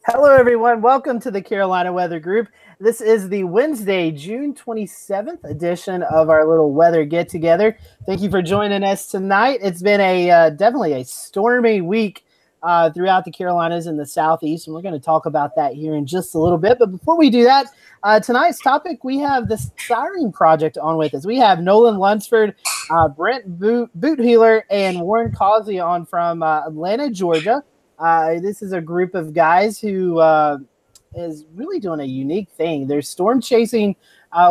Hello, everyone. Welcome to the Carolina Weather Group. This is the Wednesday, June 27th edition of our little weather get-together. Thank you for joining us tonight. It's been definitely a stormy week throughout the Carolinas and the Southeast, and we're going to talk about that here in just a little bit. But before we do that, tonight's topic, we have the Sirens Project on with us. We have Nolan Lunsford, Brent Boothealer, and Warren Causey on from Atlanta, Georgia. This is a group of guys who is really doing a unique thing. They're storm chasing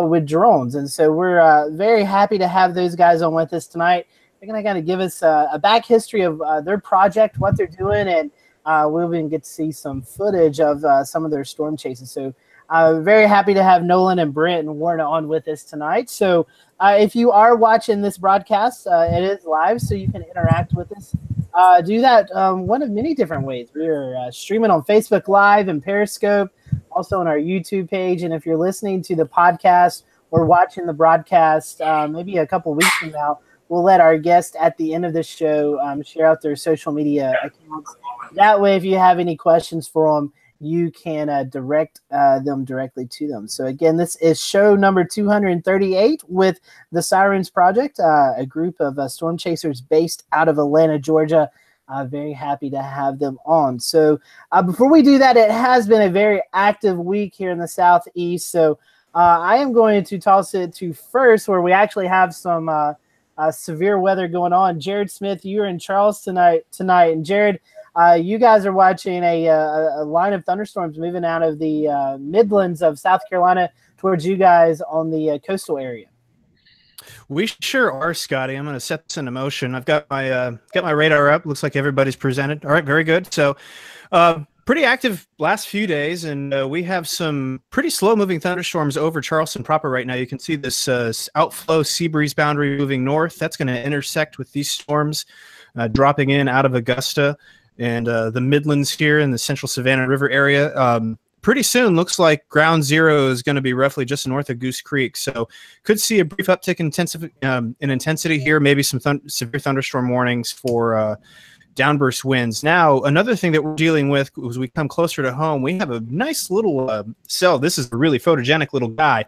with drones. And so we're very happy to have those guys on with us tonight. They're going to kind of give us a back history of their project, what they're doing, and we'll even get to see some footage of some of their storm chases. So very happy to have Nolan and Brent and Warren on with us tonight. So if you are watching this broadcast, it is live, so you can interact with us. Do that one of many different ways. We're streaming on Facebook Live and Periscope, also on our YouTube page. And if you're listening to the podcast or watching the broadcast, maybe a couple weeks from now, we'll let our guests at the end of the show share out their social media accounts. That way, if you have any questions for them, you can direct them directly to them. So again, this is show number 238 with the Sirens Project, a group of storm chasers based out of Atlanta, Georgia. Very happy to have them on. So before we do that, it has been a very active week here in the Southeast. So I am going to toss it to first, where we actually have some severe weather going on. Jared Smith, you're in Charleston tonight. And Jared, you guys are watching a line of thunderstorms moving out of the Midlands of South Carolina towards you guys on the coastal area. We sure are, Scotty. I'm going to set this into motion. I've got my radar up. Looks like everybody's presented. All right, very good. So pretty active last few days, and we have some pretty slow-moving thunderstorms over Charleston proper right now. You can see this outflow sea breeze boundary moving north. That's going to intersect with these storms dropping in out of Augusta and the Midlands here in the central Savannah River area. Pretty soon, looks like ground zero is going to be roughly just north of Goose Creek. So could see a brief uptick in intensity here, maybe some severe thunderstorm warnings for downburst winds. Now, another thing that we're dealing with as we come closer to home, we have a nice little cell. This is a really photogenic little guy.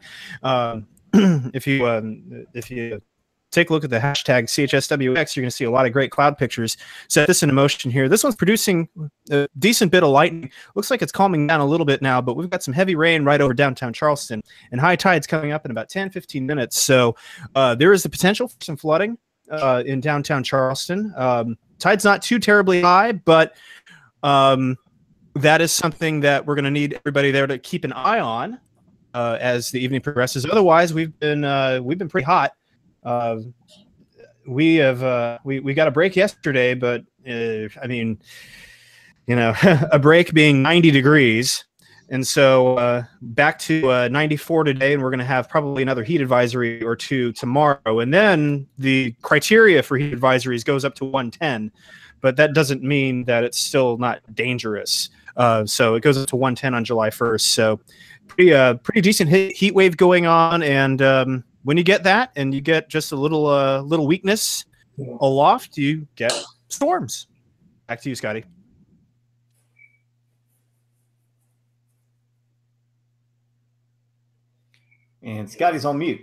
If you take a look at the hashtag CHSWX, you're going to see a lot of great cloud pictures. Set this into motion here. This one's producing a decent bit of lightning. Looks like it's calming down a little bit now, but we've got some heavy rain right over downtown Charleston, and high tide's coming up in about 10-15 minutes. So there is the potential for some flooding in downtown Charleston. Tide's not too terribly high, but that is something that we're going to need everybody there to keep an eye on as the evening progresses. Otherwise, we've been pretty hot. We got a break yesterday, but I mean, you know, a break being 90 degrees. And so back to 94 today, and we're going to have probably another heat advisory or two tomorrow. And then the criteria for heat advisories goes up to 110, but that doesn't mean that it's still not dangerous. So it goes up to 110 on July 1st. So pretty decent heat wave going on. And when you get that and you get just a little weakness aloft, you get storms. Back to you, Scotty. And Scotty's on mute.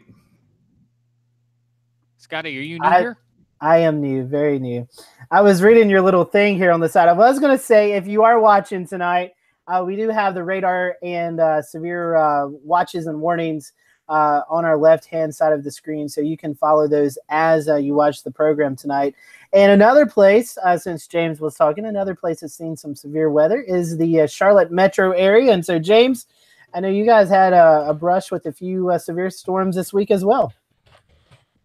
Scotty, are you new here? I am new, very new. I was reading your little thing here on the side. I was going to say, if you are watching tonight, we do have the radar and severe watches and warnings on our left-hand side of the screen, so you can follow those as you watch the program tonight. And another place, since James was talking, another place that's seen some severe weather is the Charlotte metro area. And so, James, I know you guys had a brush with a few severe storms this week as well.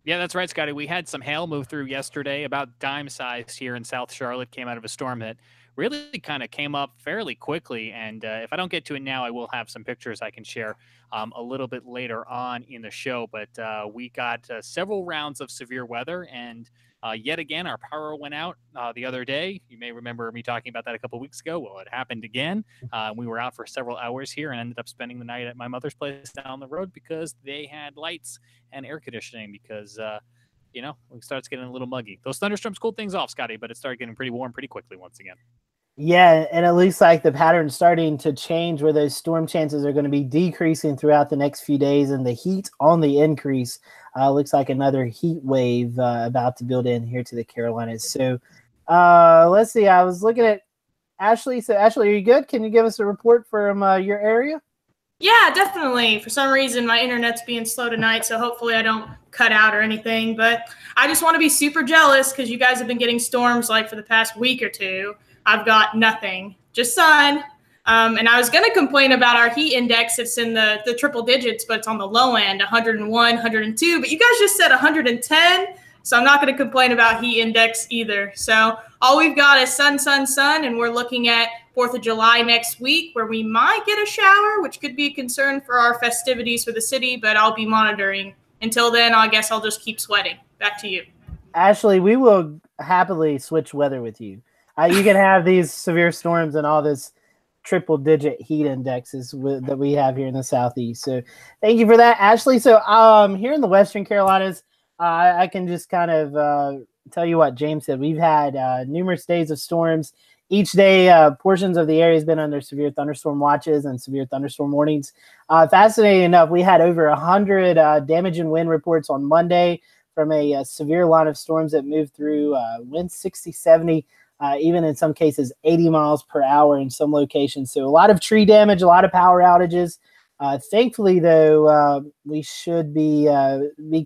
Yeah, that's right, Scotty. We had some hail move through yesterday, about dime-sized here in South Charlotte, came out of a storm that really kind of came up fairly quickly. And if I don't get to it now, I will have some pictures I can share a little bit later on in the show. But we got several rounds of severe weather, and yet again, our power went out the other day. You may remember me talking about that a couple of weeks ago. Well, it happened again. We were out for several hours here and ended up spending the night at my mother's place down the road because they had lights and air conditioning because, it starts getting a little muggy. Those thunderstorms cooled things off, Scotty, but it started getting pretty warm pretty quickly once again. Yeah, and it looks like the pattern's starting to change where those storm chances are going to be decreasing throughout the next few days and the heat on the increase. Looks like another heat wave about to build in here to the Carolinas. So let's see. I was looking at Ashley. So, Ashley, are you good? Can you give us a report from your area? Yeah, definitely. For some reason, my internet's being slow tonight, so hopefully I don't cut out or anything. But I just want to be super jealous because you guys have been getting storms like for the past week or two. I've got nothing, just sun. And I was going to complain about our heat index. It's in the triple digits, but it's on the low end, 101, 102. But you guys just said 110, so I'm not going to complain about heat index either. So all we've got is sun, sun, sun, and we're looking at 4th of July next week where we might get a shower, which could be a concern for our festivities for the city, but I'll be monitoring. Until then, I guess I'll just keep sweating. Back to you. Ashley, we will happily switch weather with you. You can have these severe storms and all this triple-digit heat indexes that we have here in the Southeast. So thank you for that, Ashley. So here in the Western Carolinas, I can just kind of tell you what James said. We've had numerous days of storms. Each day, portions of the area has been under severe thunderstorm watches and severe thunderstorm warnings. Fascinating enough, we had over 100 damage and wind reports on Monday from a severe line of storms that moved through winds 60, 70, even in some cases 80 miles per hour in some locations. So a lot of tree damage, a lot of power outages. Thankfully, though, we should be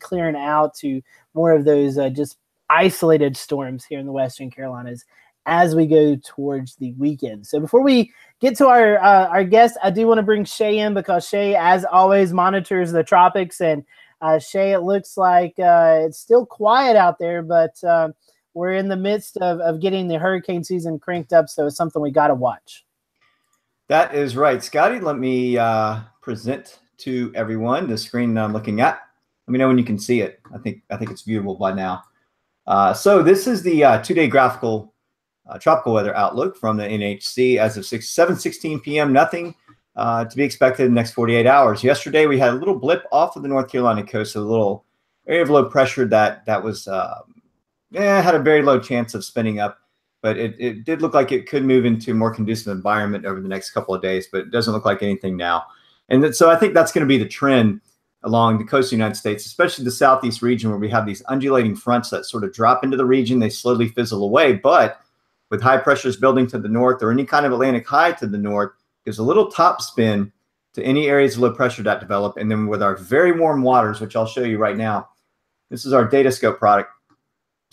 clearing out to more of those just isolated storms here in the Western Carolinas as we go towards the weekend. So before we get to our guest, I do want to bring Shay in because Shay, as always, monitors the tropics. And Shay, it looks like it's still quiet out there, but we're in the midst of getting the hurricane season cranked up, so it's something we got to watch. That is right. Scotty, let me present to everyone the screen that I'm looking at. Let me know when you can see it. I think it's viewable by now. So this is the 2-day graphical tropical weather outlook from the NHC as of 7:16 p.m. Nothing to be expected in the next 48 hours. Yesterday, we had a little blip off of the North Carolina coast, a little area of low pressure that was had a very low chance of spinning up, but it did look like it could move into a more conducive environment over the next couple of days, but it doesn't look like anything now. And so I think that's going to be the trend along the coast of the United States, especially the southeast region where we have these undulating fronts that sort of drop into the region. They slowly fizzle away, but with high pressures building to the north or any kind of Atlantic high to the north, gives a little top spin to any areas of low pressure that develop. And then with our very warm waters, which I'll show you right now, this is our Datascope product.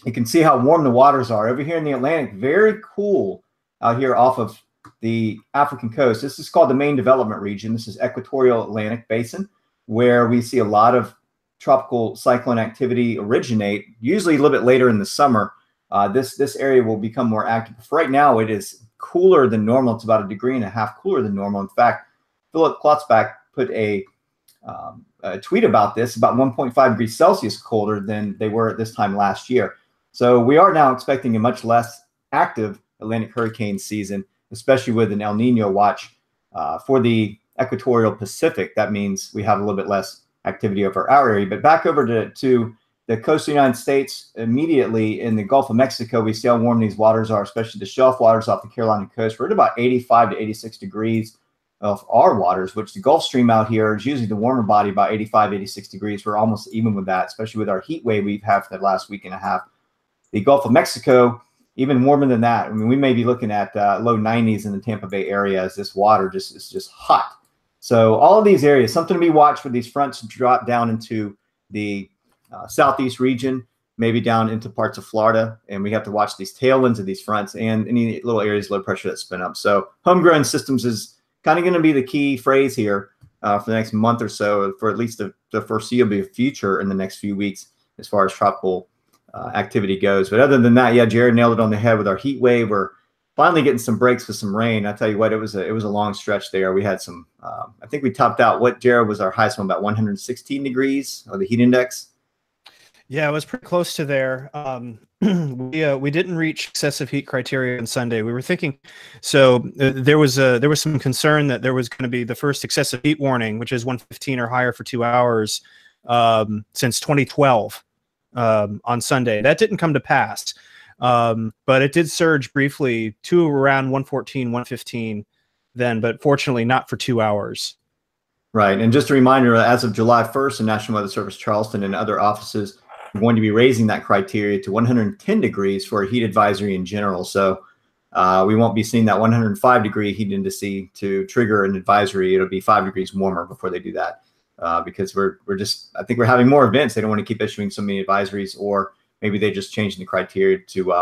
You can see how warm the waters are over here in the Atlantic. Very cool out here off of the African coast. This is called the main development region. This is equatorial Atlantic basin, where we see a lot of tropical cyclone activity originate, usually a little bit later in the summer. This area will become more active. For right now, it is cooler than normal. It's about 1.5 degrees cooler than normal. In fact, Philip Klotzbach put a tweet about this, about 1.5 degrees Celsius colder than they were at this time last year. So we are now expecting a much less active Atlantic hurricane season, especially with an El Nino watch for the equatorial Pacific. That means we have a little bit less activity over our area. But back over to the coast of the United States, immediately in the Gulf of Mexico, we see how warm these waters are, especially the shelf waters off the Carolina coast. We're at about 85 to 86 degrees of our waters, which the Gulf Stream out here is usually the warmer body, about 85, 86 degrees. We're almost even with that, especially with our heat wave we've had for the last week and a half. The Gulf of Mexico, even warmer than that. I mean, we may be looking at low 90s in the Tampa Bay area as this water is just hot. So all of these areas, something to be watched for these fronts drop down into the southeast region, maybe down into parts of Florida. And we have to watch these tail ends of these fronts and any little areas low pressure that spin up. So homegrown systems is kind of going to be the key phrase here for the next month or so, for at least the foreseeable future in the next few weeks as far as tropical activity goes. But other than that, yeah, Jared nailed it on the head with our heat wave. We're finally getting some breaks with some rain. I tell you what, it was a long stretch there. We had some, I think we topped out what, Jared, was our highest one, about 116 degrees, or the heat index. Yeah, it was pretty close to there. We didn't reach excessive heat criteria on Sunday. We were thinking, so there was some concern that there was going to be the first excessive heat warning, which is 115 or higher for 2 hours since 2012 on Sunday. That didn't come to pass. But it did surge briefly to around 114, 115 then, but fortunately not for 2 hours. Right. And just a reminder, as of July 1st, the National Weather Service Charleston and other offices are going to be raising that criteria to 110 degrees for a heat advisory in general. So we won't be seeing that 105-degree heat index to trigger an advisory. It'll be 5 degrees warmer before they do that, because I think we're having more events. They don't want to keep issuing so many advisories, or maybe they just changing the criteria to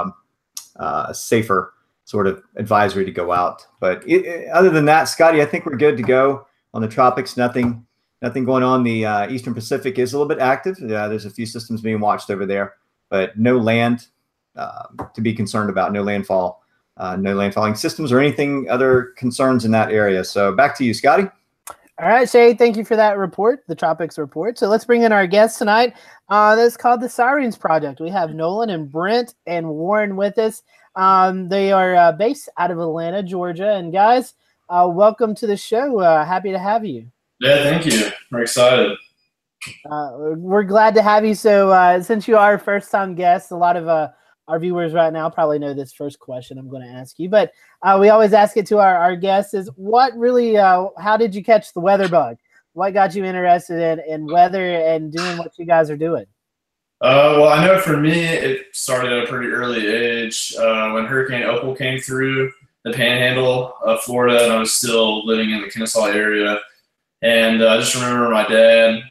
a safer sort of advisory to go out. But other than that, Scotty, I think we're good to go on the tropics. Nothing going on. The Eastern Pacific is a little bit active. There's a few systems being watched over there, but no land to be concerned about. No landfall. No landfalling systems or anything other concerns in that area. So back to you, Scotty. All right, Shay, thank you for that report, the tropics report. So let's bring in our guests tonight. That's called the Sirens Project. We have Nolan and Brent and Warren with us. They are based out of Atlanta, Georgia. And guys, welcome to the show. Happy to have you. Yeah, thank you. We're excited. We're glad to have you. So since you are a first-time guest, a lot of our viewers right now probably know this first question I'm going to ask you, but we always ask it to our guests is what really, how did you catch the weather bug? What got you interested in weather and doing what you guys are doing? Well, I know for me, it started at a pretty early age when Hurricane Opal came through the panhandle of Florida, and I was still living in the Kennesaw area. And I just remember my dad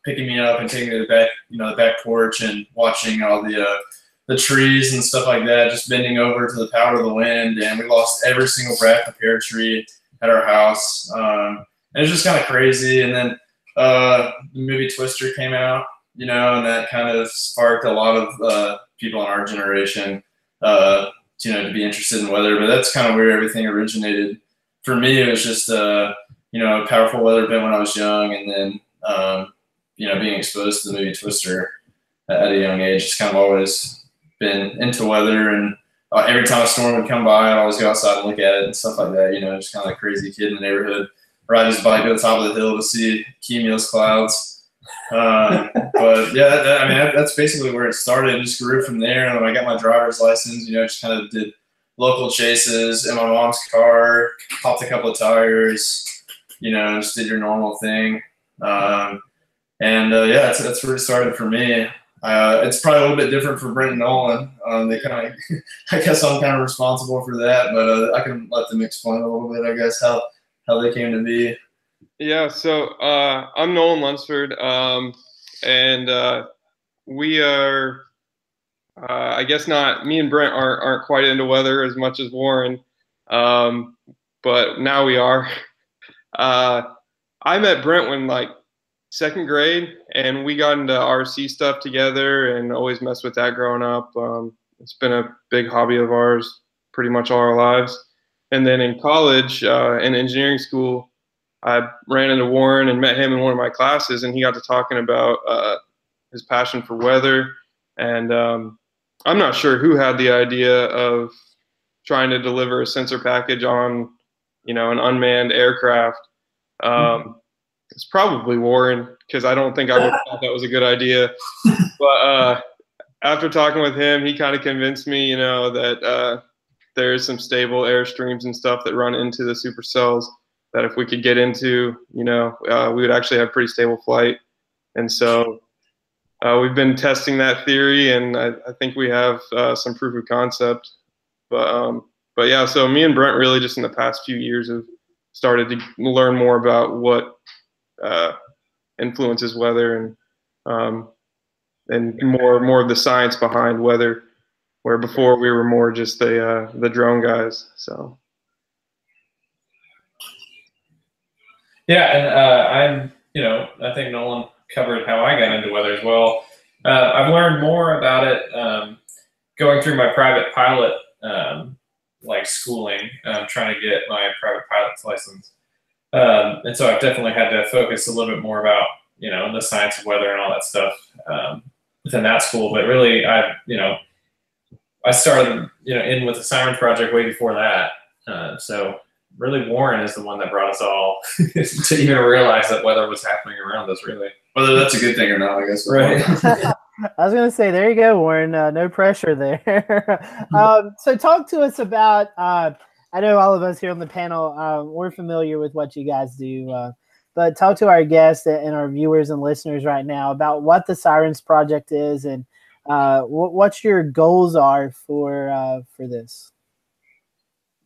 picking me up and taking me to the back porch and watching all the trees and stuff like that, just bending over to the power of the wind. And we lost every single bract and pear tree at our house. And it was just kind of crazy. And then the movie Twister came out, and that kind of sparked a lot of people in our generation, to be interested in weather. But that's kind of where everything originated. For me, it was just, a powerful weather event when I was young. And then, being exposed to the movie Twister at a young age, just kind of always been into weather, and every time a storm would come by, I'd always go outside and look at it and stuff like that. Just kind of like a crazy kid in the neighborhood, ride his bike to the top of the hill to see cumulus clouds. But yeah, that's basically where it started. It just grew from there. And when I got my driver's license, just kind of did local chases in my mom's car, popped a couple of tires, just did your normal thing. That's where it started for me. It's probably a little bit different for Brent and Nolan. They kind of, I guess I'm kind of responsible for that, but I can let them explain a little bit, I guess, how they came to be. Yeah, so I'm Nolan Lunsford, and we are, I guess not, me and Brent aren't quite into weather as much as Warren, but now we are. I met Brent when second grade, and we got into RC stuff together and always messed with that growing up. It's been a big hobby of ours pretty much all our lives. And then in college, in engineering school, I ran into Warren and met him in one of my classes, and he got to talking about his passion for weather. And I'm not sure who had the idea of trying to deliver a sensor package on, an unmanned aircraft. It's probably Warren, because I don't think I would have thought that was a good idea. But after talking with him, he kind of convinced me, that there's some stable airstreams and stuff that run into the supercells that if we could get into, we would actually have pretty stable flight. And so we've been testing that theory, and I think we have some proof of concept. But yeah, so me and Brent really just in the past few years have started to learn more about what influences weather and more of the science behind weather, where before we were more just the drone guys. So yeah, and I think Nolan covered how I got into weather as well. I've learned more about it going through my private pilot schooling, trying to get my private pilot's license. And so I've definitely had to focus a little bit more about, the science of weather and all that stuff within that school. But really, I started, in with the Sirens Project way before that. So really Warren is the one that brought us all to even realize that weather was happening around us, really. Whether that's a good thing or not, I guess. Right. I was going to say, there you go, Warren. No pressure there. So talk to us about, I know all of us here on the panel, we're familiar with what you guys do, but talk to our guests and our viewers and listeners right now about what the Sirens Project is and what your goals are for this.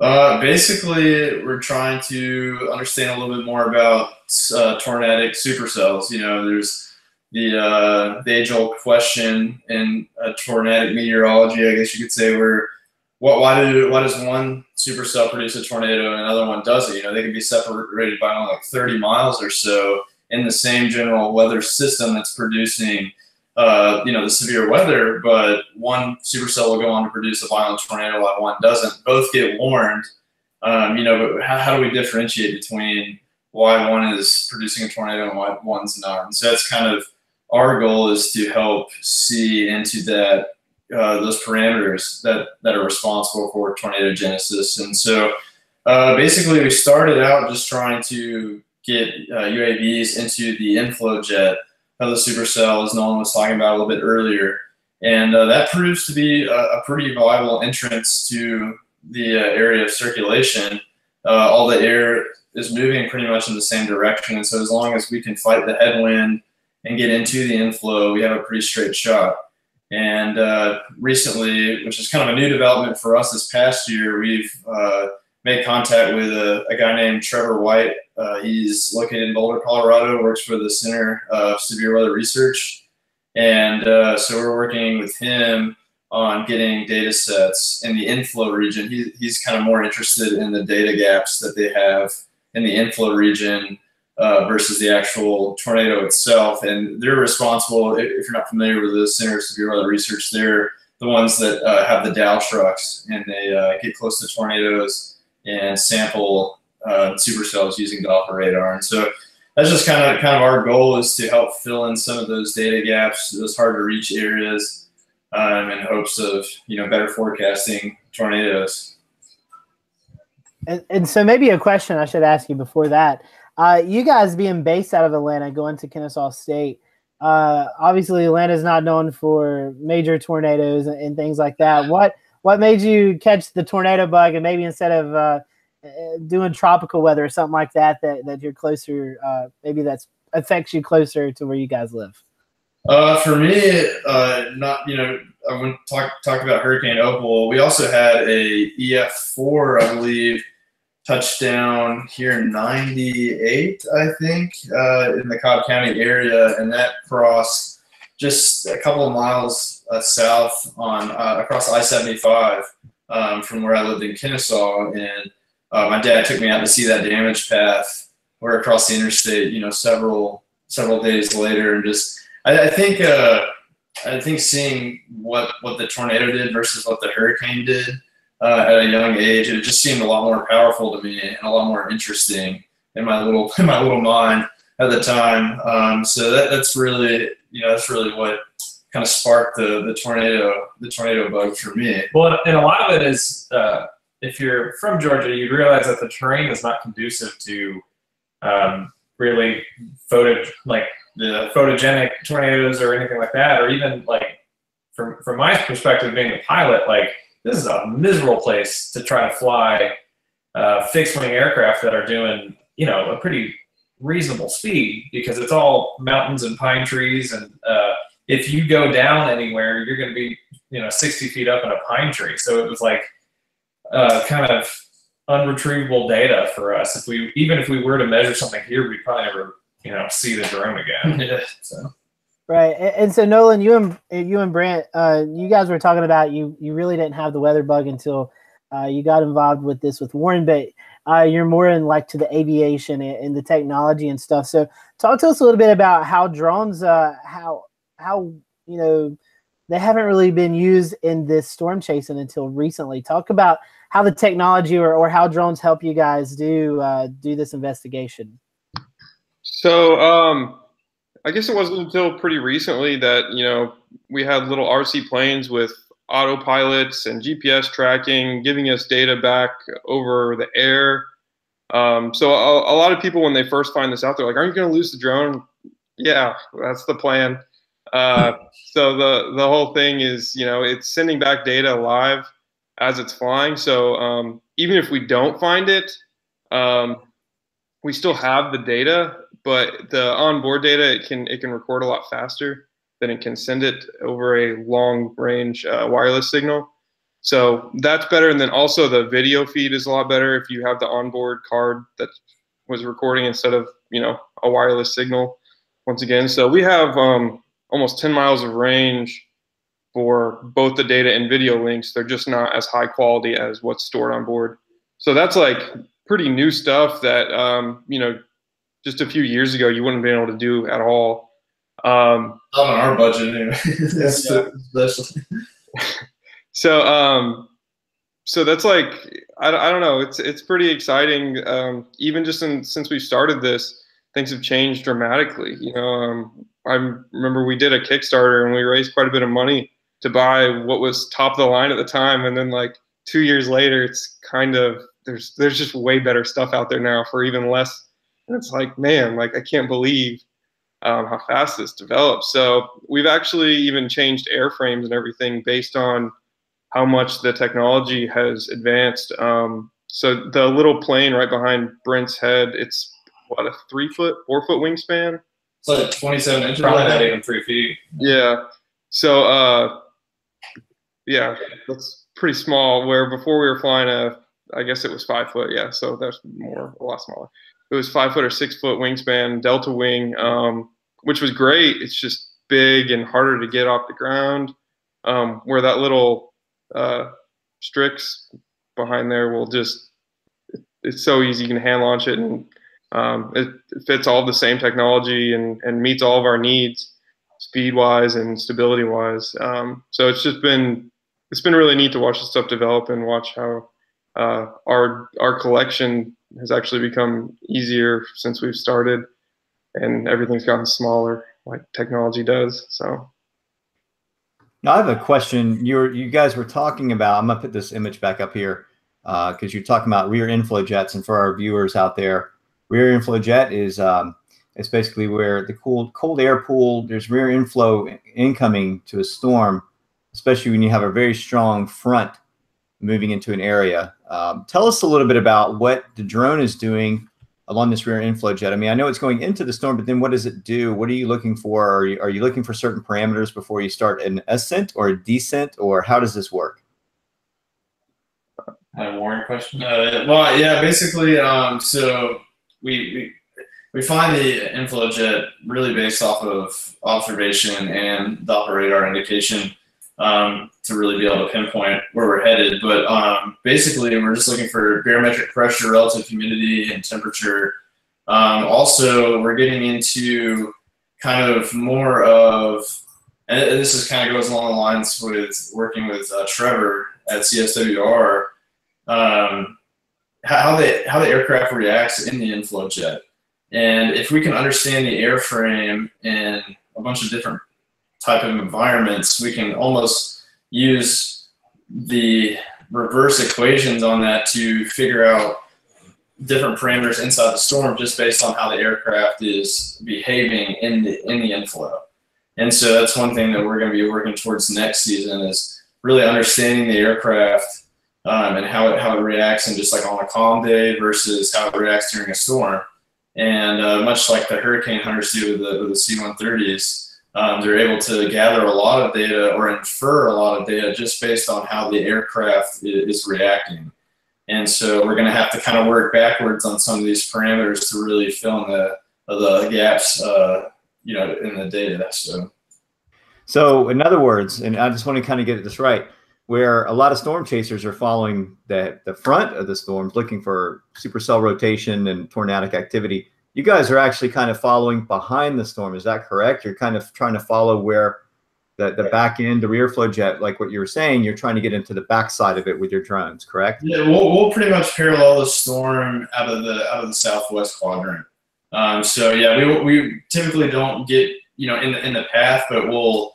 Basically, we're trying to understand a little bit more about tornadic supercells. You know, there's the age-old question in tornadic meteorology, I guess you could say, where why does one supercell produce a tornado and another one doesn't? You know, they can be separated by only like 30 miles or so in the same general weather system that's producing you know, the severe weather, but one supercell will go on to produce a violent tornado while one doesn't. Both get warned. You know, but how do we differentiate between why one is producing a tornado and why one's not? And so that's kind of our goal, is to help see into that those parameters that are responsible for tornadogenesis. And so basically we started out just trying to get UAVs into the inflow jet of the supercell, as Nolan was talking about a little bit earlier. And that proves to be a pretty viable entrance to the area of circulation. All the air is moving pretty much in the same direction. And so as long as we can fight the headwind and get into the inflow, we have a pretty straight shot. And recently, which is kind of a new development for us this past year, we've made contact with a guy named Trevor White. He's located in Boulder, Colorado, works for the Center of Severe Weather Research. And so we're working with him on getting data sets in the inflow region. He's kind of more interested in the data gaps that they have in the inflow region versus the actual tornado itself. And they're responsible, if you're not familiar with the Center of Severe Weather Research, they're the ones that have the Dow trucks, and they get close to tornadoes and sample supercells using Doppler radar. And so that's just kind of our goal, is to help fill in some of those data gaps, those hard to reach areas, in hopes of, you know, better forecasting tornadoes. And so maybe a question I should ask you before that. You guys being based out of Atlanta, going to Kennesaw State, obviously Atlanta is not known for major tornadoes and things like that. What made you catch the tornado bug, and maybe instead of doing tropical weather or something like that you're closer, maybe that affects you closer to where you guys live? For me, not, you know, I want to talk about Hurricane Opal. We also had a EF4, I believe, touchdown here in '98, I think, in the Cobb County area, and that crossed just a couple of miles south on across I-75 from where I lived in Kennesaw. And my dad took me out to see that damage path where across the interstate, you know, several days later, and just I think seeing what the tornado did versus what the hurricane did at a young age, it just seemed a lot more powerful to me and a lot more interesting in my little mind at the time. So that's really, you know, that's really what kind of sparked the tornado bug for me. Well, and a lot of it is, if you're from Georgia, you realize that the terrain is not conducive to really the photogenic tornadoes or anything like that, or even like from my perspective, being a pilot, like this is a miserable place to try to fly fixed wing aircraft that are doing, you know, a pretty reasonable speed, because it's all mountains and pine trees, and if you go down anywhere, you're going to be, you know, 60 feet up in a pine tree. So it was like kind of unretrievable data for us. Even if we were to measure something here, we'd probably never, you know, see the drone again. Yeah. So. Right. And so Nolan, you and Brent, you guys were talking about you really didn't have the weather bug until you got involved with this with Warren, but you're more in like to the aviation and the technology and stuff. So talk to us a little bit about how drones, how you know, they haven't really been used in this storm chasing until recently. Talk about how the technology or how drones help you guys do this investigation. So I guess it wasn't until pretty recently that, you know, we had little RC planes with autopilots and GPS tracking, giving us data back over the air So a lot of people, when they first find this out, they're like, aren't you going to lose the drone? Yeah, that's the plan. So the whole thing is, you know, it's sending back data live as it's flying. So even if we don't find it, we still have the data, but the onboard data, it can record a lot faster than it can send it over a long range wireless signal. So that's better. And then also the video feed is a lot better if you have the onboard card that was recording instead of, you know, a wireless signal once again. So we have almost 10 miles of range for both the data and video links. They're just not as high quality as what's stored on board. So that's like pretty new stuff that, you know, just a few years ago, you wouldn't be able to do at all. Not on our budget anyway. So that's like, I don't know. It's pretty exciting. Even just since we started this, things have changed dramatically. You know, I remember we did a Kickstarter and we raised quite a bit of money to buy what was top of the line at the time. And then like 2 years later, it's kind of, there's just way better stuff out there now for even less. And it's like, man, like I can't believe how fast this develops. So we've actually even changed airframes and everything based on how much the technology has advanced. So the little plane right behind Brent's head, it's what, a 4 foot wingspan? It's like 27 inches. Probably not even 3 feet. Yeah. So yeah, that's pretty small. Where before we were flying I guess it was 5 foot. Yeah. So that's a lot smaller. It was 5 foot or 6 foot wingspan, Delta wing, which was great. It's just big and harder to get off the ground. Where that little Strix behind there will just, it's so easy. You can hand launch it, and it fits all the same technology and meets all of our needs, speed wise and stability wise. So it's been really neat to watch this stuff develop and watch how our collection has actually become easier since we've started, and everything's gotten smaller like technology does. So now I have a question. You guys were talking about, I'm gonna put this image back up here because you're talking about rear inflow jets, and for our viewers out there, rear inflow jet is it's basically where the cold air pool, there's rear inflow incoming to a storm, especially when you have a very strong front moving into an area. Tell us a little bit about what the drone is doing along this rear inflow jet. I mean, I know it's going into the storm, but then what does it do? What are you looking for? Are you looking for certain parameters before you start an ascent or a descent, or how does this work? A Warren question? Well, yeah, basically, so we find the inflow jet really based off of observation and Doppler radar indication to really be able to pinpoint where we're headed. But basically, we're just looking for barometric pressure, relative humidity, and temperature. Also, we're getting into kind of more of, and this is kind of goes along the lines with working with Trevor at CSWR, how the aircraft reacts in the inflow jet. And if we can understand the airframe in a bunch of different type of environments, we can almost use the reverse equations on that to figure out different parameters inside the storm just based on how the aircraft is behaving in the inflow. And so that's one thing that we're going to be working towards next season, is really understanding the aircraft and how it reacts, and just like on a calm day versus how it reacts during a storm. And much like the hurricane hunters do with the C-130s, they're able to gather a lot of data or infer a lot of data just based on how the aircraft is reacting. And so we're going to have to kind of work backwards on some of these parameters to really fill in the gaps, you know, in the data. So in other words, and I just want to kind of get this right, where a lot of storm chasers are following the front of the storms, looking for supercell rotation and tornadic activity, you guys are actually kind of following behind the storm. Is that correct? You're kind of trying to follow where the back end, the rear flow jet, like what you were saying, you're trying to get into the backside of it with your drones, correct? Yeah, we'll pretty much parallel the storm out of the southwest quadrant. So yeah, we typically don't get, you know, in the path, but we'll,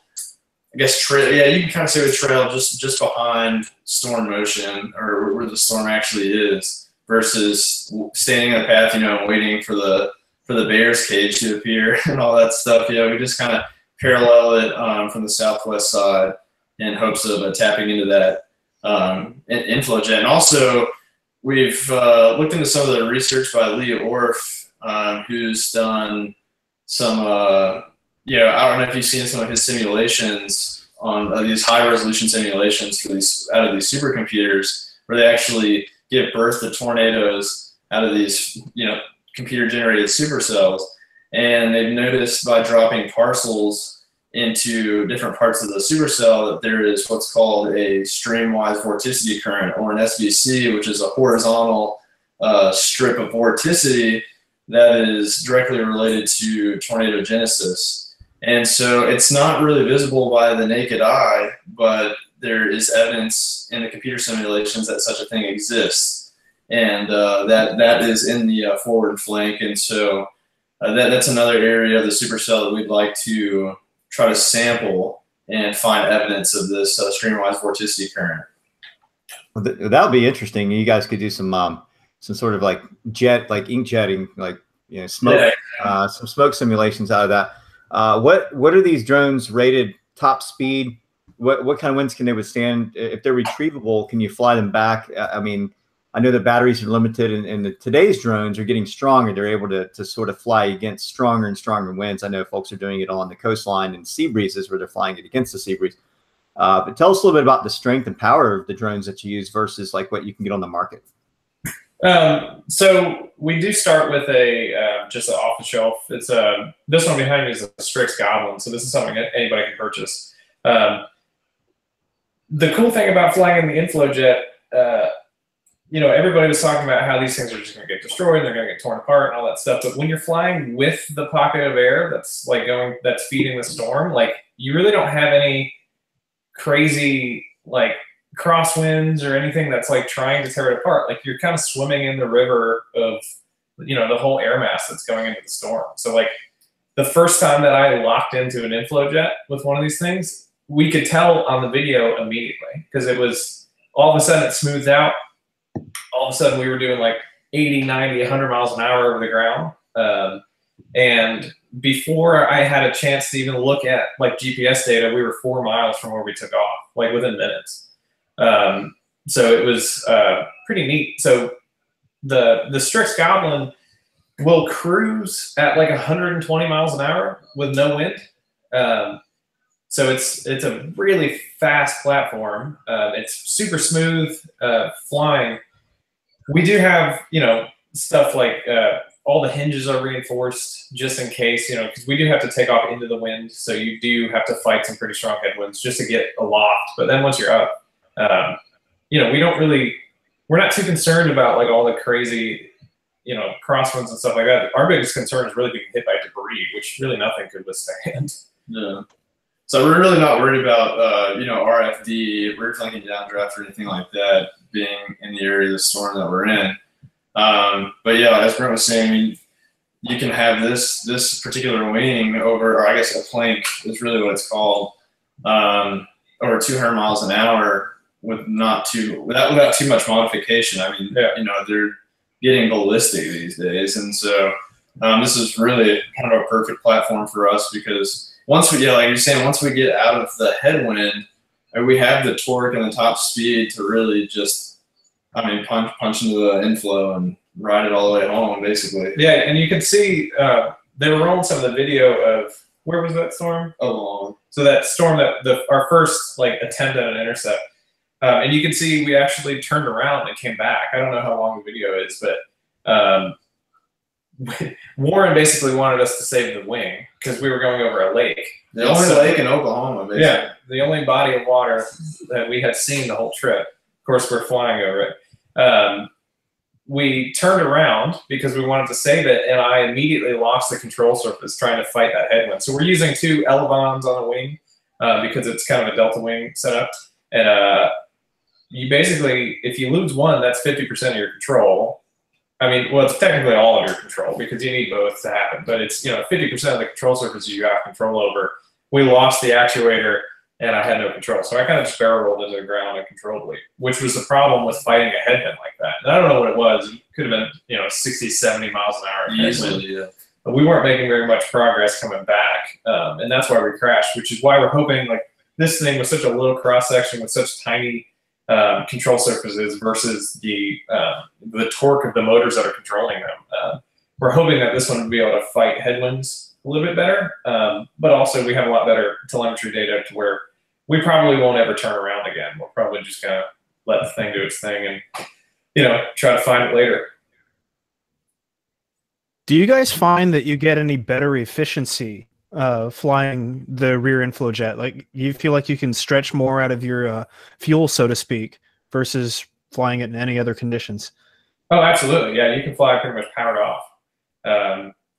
I guess, trail. Yeah, you can kind of say the trail just behind storm motion, or where the storm actually is, versus standing in the path, you know, and waiting for the bear's cage to appear and all that stuff. You know, we just kind of parallel it from the southwest side in hopes of tapping into that inflow jet. And also, we've looked into some of the research by Lee Orff, who's done some, you know, I don't know if you've seen some of his simulations on these high-resolution simulations for these out of these supercomputers, where they actually give birth to tornadoes out of these, you know, computer-generated supercells. And they've noticed by dropping parcels into different parts of the supercell that there is what's called a streamwise vorticity current, or an SVC, which is a horizontal strip of vorticity that is directly related to tornadogenesis. And so it's not really visible by the naked eye, but there is evidence in the computer simulations that such a thing exists. And that is in the forward flank. And so that's another area of the supercell that we'd like to try to sample and find evidence of this streamwise vorticity current. Well, that would be interesting. You guys could do some sort of like ink jetting, like, you know, smoke, some smoke simulations out of that. What are these drones rated top speed? What kind of winds can they withstand? If they're retrievable, can you fly them back? I mean, I know the batteries are limited, and today's drones are getting stronger. They're able to sort of fly against stronger and stronger winds. I know folks are doing it on the coastline and sea breezes where they're flying it against the sea breeze. But tell us a little bit about the strength and power of the drones that you use versus like what you can get on the market. So we do start with a just an off the shelf. It's this one behind me is a Strix Goblin, so this is something that anybody can purchase. The cool thing about flying in the inflow jet, you know, everybody was talking about how these things are just going to get destroyed and they're going to get torn apart and all that stuff. But when you're flying with the pocket of air that's like that's feeding the storm, like you really don't have any crazy like crosswinds or anything that's like trying to tear it apart. Like you're kind of swimming in the river of, you know, the whole air mass that's going into the storm. So like the first time that I locked into an inflow jet with one of these things, we could tell on the video immediately because it was all of a sudden it smoothed out. All of a sudden we were doing like 80, 90, 100 miles an hour over the ground. And before I had a chance to even look at like GPS data, we were 4 miles from where we took off, like within minutes. So it was pretty neat. So the Strix Goblin will cruise at like 120 miles an hour with no wind. So it's a really fast platform. It's super smooth flying. We do have, you know, stuff like all the hinges are reinforced just in case, you know, because we do have to take off into the wind. So you do have to fight some pretty strong headwinds just to get aloft. But then once you're up, you know, we're not too concerned about like all the crazy, you know, crosswinds and stuff like that. Our biggest concern is really being hit by debris, which really nothing could withstand. Yeah. So we're really not worried about, you know, RFD, rear flanking downdraft, or anything like that being in the area of the storm that we're in. But yeah, as Brent was saying, I mean, you can have this particular wing over, or I guess a plank is really what it's called, over 200 miles an hour without too much modification. I mean, you know, they're getting ballistic these days, and so this is really kind of a perfect platform for us because once we, like you're saying, once we get out of the headwind, we have the torque and the top speed to really just, I mean, punch into the inflow and ride it all the way home, basically. Yeah, and you can see they were rolling some of the video of, where was that storm? Oh, so that storm, that our first like attempt at an intercept, and you can see we actually turned around and came back. I don't know how long the video is, but Warren basically wanted us to save the wing because we were going over a lake. The only lake in Oklahoma, basically. Yeah, the only body of water that we had seen the whole trip. Of course, we're flying over it. We turned around because we wanted to save it, and I immediately lost the control surface trying to fight that headwind. So we're using 2 elevons on the wing because it's kind of a delta wing setup. And you basically, if you lose one, that's 50% of your control. I mean, well, it's technically all of your control because you need both to happen. But it's, you know, 50% of the control surface you have control over. We lost the actuator and I had no control. So I kind of just barrel rolled into the ground uncontrollably, which was the problem with fighting a headwind like that. And I don't know what it was. It could have been, 60, 70 miles an hour. Easily, yeah. But we weren't making very much progress coming back, and that's why we crashed, which is why we're hoping, like, this thing with such a little cross-section with such tiny control surfaces versus the torque of the motors that are controlling them. We're hoping that this one will be able to fight headwinds a little bit better, but also we have a lot better telemetry data to where we probably won't ever turn around again. We'll probably just kind of let the thing do its thing and, try to find it later. Do you guys find that you get any better efficiency flying the rear inflow jet? Like, you feel like you can stretch more out of your fuel, so to speak, versus flying it in any other conditions? Oh, absolutely. Yeah, you can fly pretty much powered off.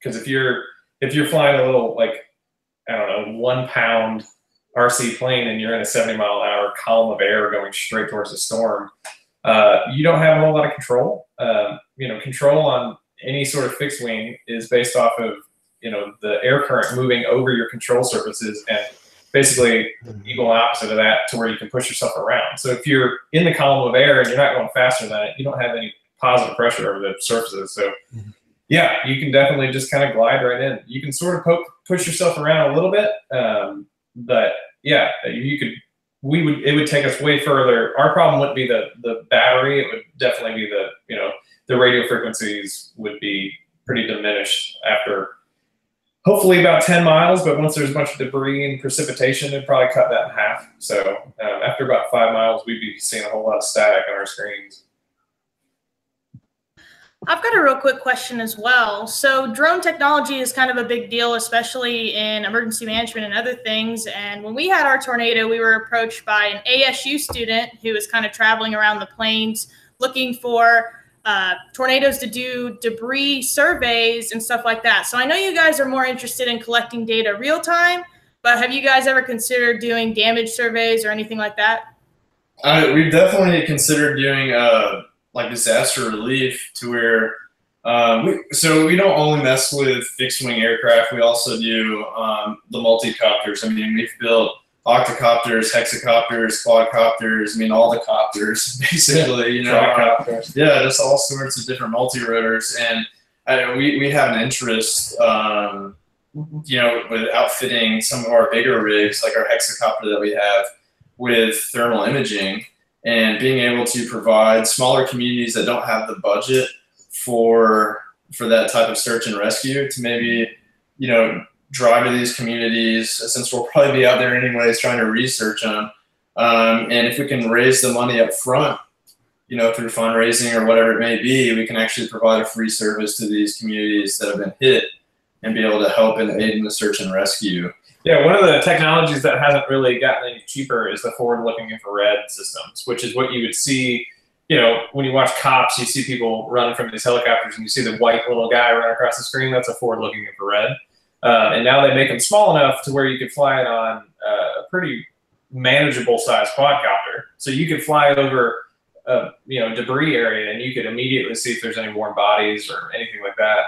Because if you're flying a little, like, I don't know, 1 pound RC plane and you're in a 70-mile-an-hour column of air going straight towards the storm, you don't have a whole lot of control. Control on any sort of fixed wing is based off of the air current moving over your control surfaces, and basically equal opposite of that to where you can push yourself around. So if you're in the column of air and you're not going faster than it, you don't have any positive pressure over the surfaces. So yeah, you can definitely just kind of glide right in. You can sort of push yourself around a little bit, but yeah, it would take us way further. Our problem wouldn't be the battery. It would definitely be the radio frequencies would be pretty diminished after hopefully about 10 miles, but once there's a bunch of debris and precipitation, it'd probably cut that in half. So after about 5 miles, we'd be seeing a whole lot of static on our screens. I've got a real quick question as well. So drone technology is kind of a big deal, especially in emergency management and other things. And when we had our tornado, we were approached by an ASU student who was kind of traveling around the plains looking for tornadoes to do debris surveys and stuff like that. So I know you guys are more interested in collecting data real time, but have you guys ever considered doing damage surveys or anything like that? We've definitely considered doing like disaster relief, to where we don't only mess with fixed wing aircraft. We also do the multi-copters. I mean, we've built octocopters, hexacopters, quadcopters. I mean, all the copters basically. Tricopters. Yeah, just all sorts of different multi-rotors, and we have an interest, with outfitting some of our bigger rigs, like our hexacopter that we have, with thermal imaging, and being able to provide smaller communities that don't have the budget for that type of search and rescue to maybe, drive to these communities, since we'll probably be out there anyways trying to research them. And if we can raise the money up front, through fundraising or whatever it may be, we can actually provide a free service to these communities that have been hit and be able to help and aid in the search and rescue. Yeah, one of the technologies that hasn't really gotten any cheaper is the forward-looking infrared systems, which is what you would see, when you watch Cops, you see people running from these helicopters and you see the white little guy run across the screen. That's a forward-looking infrared. And now they make them small enough to where you could fly it on a pretty manageable size quadcopter. So you could fly over a debris area and you could immediately see if there's any warm bodies or anything like that.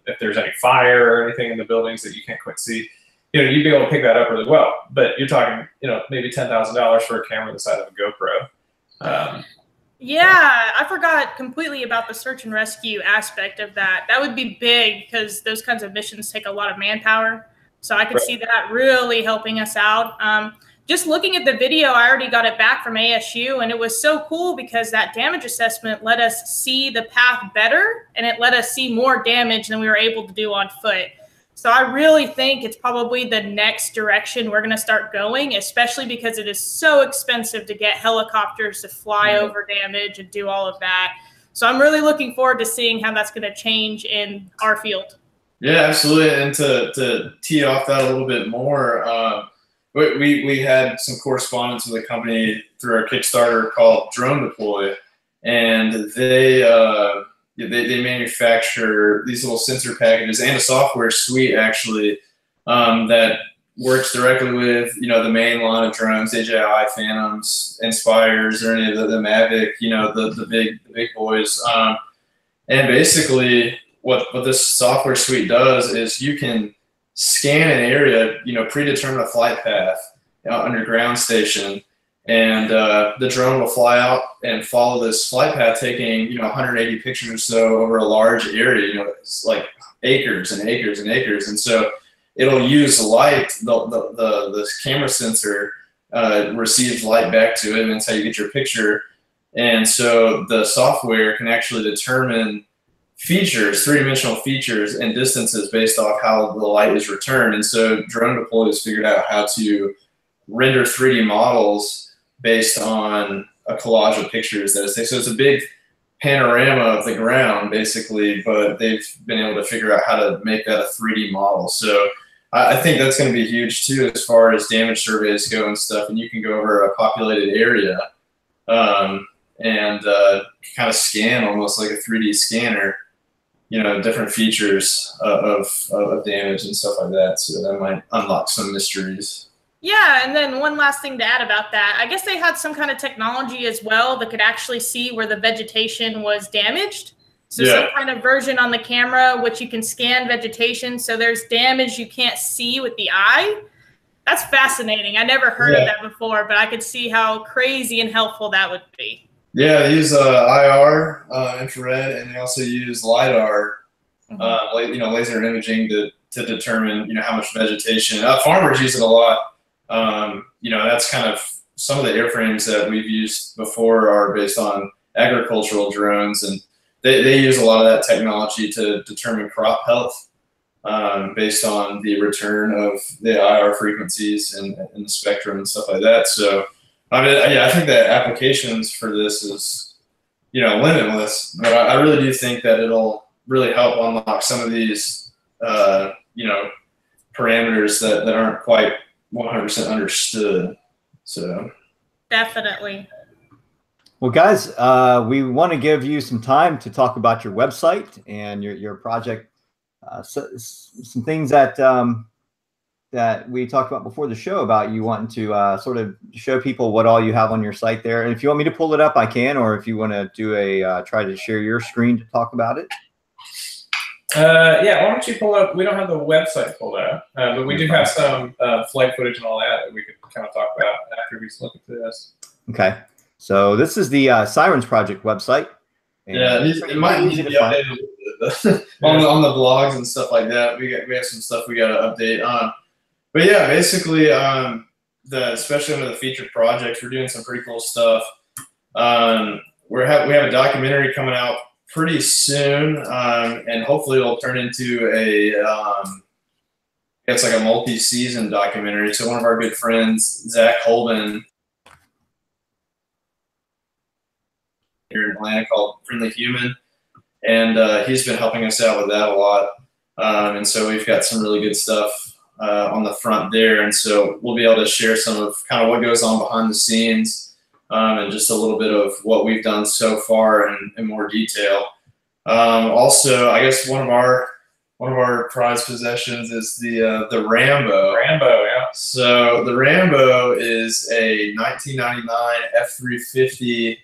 If there's any fire or anything in the buildings that you can't quite see, you'd be able to pick that up really well. But you're talking, maybe $10,000 for a camera the size of a GoPro. Yeah, I forgot completely about the search and rescue aspect of that. That would be big because those kinds of missions take a lot of manpower. So I could see that really helping us out. Just looking at the video, I already got it back from ASU, and it was so cool because that damage assessment let us see the path better, and it let us see more damage than we were able to do on foot. So I really think it's probably the next direction we're going to start going, especially because it is so expensive to get helicopters to fly over damage and do all of that. So I'm really looking forward to seeing how that's going to change in our field. Yeah, absolutely. And to tee off that a little bit more, we had some correspondence with a company through our Kickstarter called Drone Deploy, and they manufacture these little sensor packages and a software suite actually that works directly with the main line of drones, DJI, Phantoms, Inspires, or any of the Mavic, the big boys. And basically, what this software suite does is you can scan an area, predetermine a flight path, underground station, and the drone will fly out and follow this flight path, taking 180 pictures or so over a large area. It's like acres and acres and acres, and so it'll use light. The camera sensor receives light back to it, and that's how you get your picture. And so the software can actually determine features, three-dimensional features and distances based off how the light is returned. And so Drone Deploy has figured out how to render 3D models based on a collage of pictures that is taken. So it's a big panorama of the ground, basically, but they've been able to figure out how to make that a 3D model. So I think that's going to be huge too, as far as damage surveys go and stuff. And you can go over a populated area and kind of scan almost like a 3D scanner, different features of damage and stuff like that. So that might unlock some mysteries. Yeah, and then one last thing to add about that. I guess they had some kind of technology as well that could actually see where the vegetation was damaged. So some kind of version on the camera, which you can scan vegetation. So there's damage you can't see with the eye. That's fascinating. I never heard of that before, but I could see how crazy and helpful that would be. Yeah, they use IR, infrared, and they also use LiDAR, laser imaging to determine, how much vegetation. Farmers use it a lot. That's kind of some of the airframes that we've used before are based on agricultural drones, and they use a lot of that technology to determine crop health based on the return of the IR frequencies and the spectrum and stuff like that. So, I think that applications for this is, limitless. But I really do think that it'll really help unlock some of these, parameters that aren't quite 100% understood. So definitely. Well, guys, we want to give you some time to talk about your website and your project. Some things that that we talked about before the show about you wanting to sort of show people what all you have on your site there. And if you want me to pull it up, I can, or if you want to do try to share your screen to talk about it. Why don't you pull up? We don't have the website pulled up, but we do have some flight footage and all that we could kind of talk about after we look at this. Okay. So this is the Sirens Project website. And it might need to be updated on the blogs and stuff like that. We have some stuff we got to update on. But yeah, basically, especially under the featured projects, we're doing some pretty cool stuff. We have a documentary coming out pretty soon, and hopefully it'll turn into it's like a multi-season documentary. So one of our good friends, Zach Holden, here in Atlanta, called Friendly Human, and he's been helping us out with that a lot. And so we've got some really good stuff on the front there, and so we'll be able to share some of kind of what goes on behind the scenes, and just a little bit of what we've done so far in more detail. Also, I guess one of our prized possessions is the Rambo. Rambo, yeah. So the Rambo is a 1999 F-350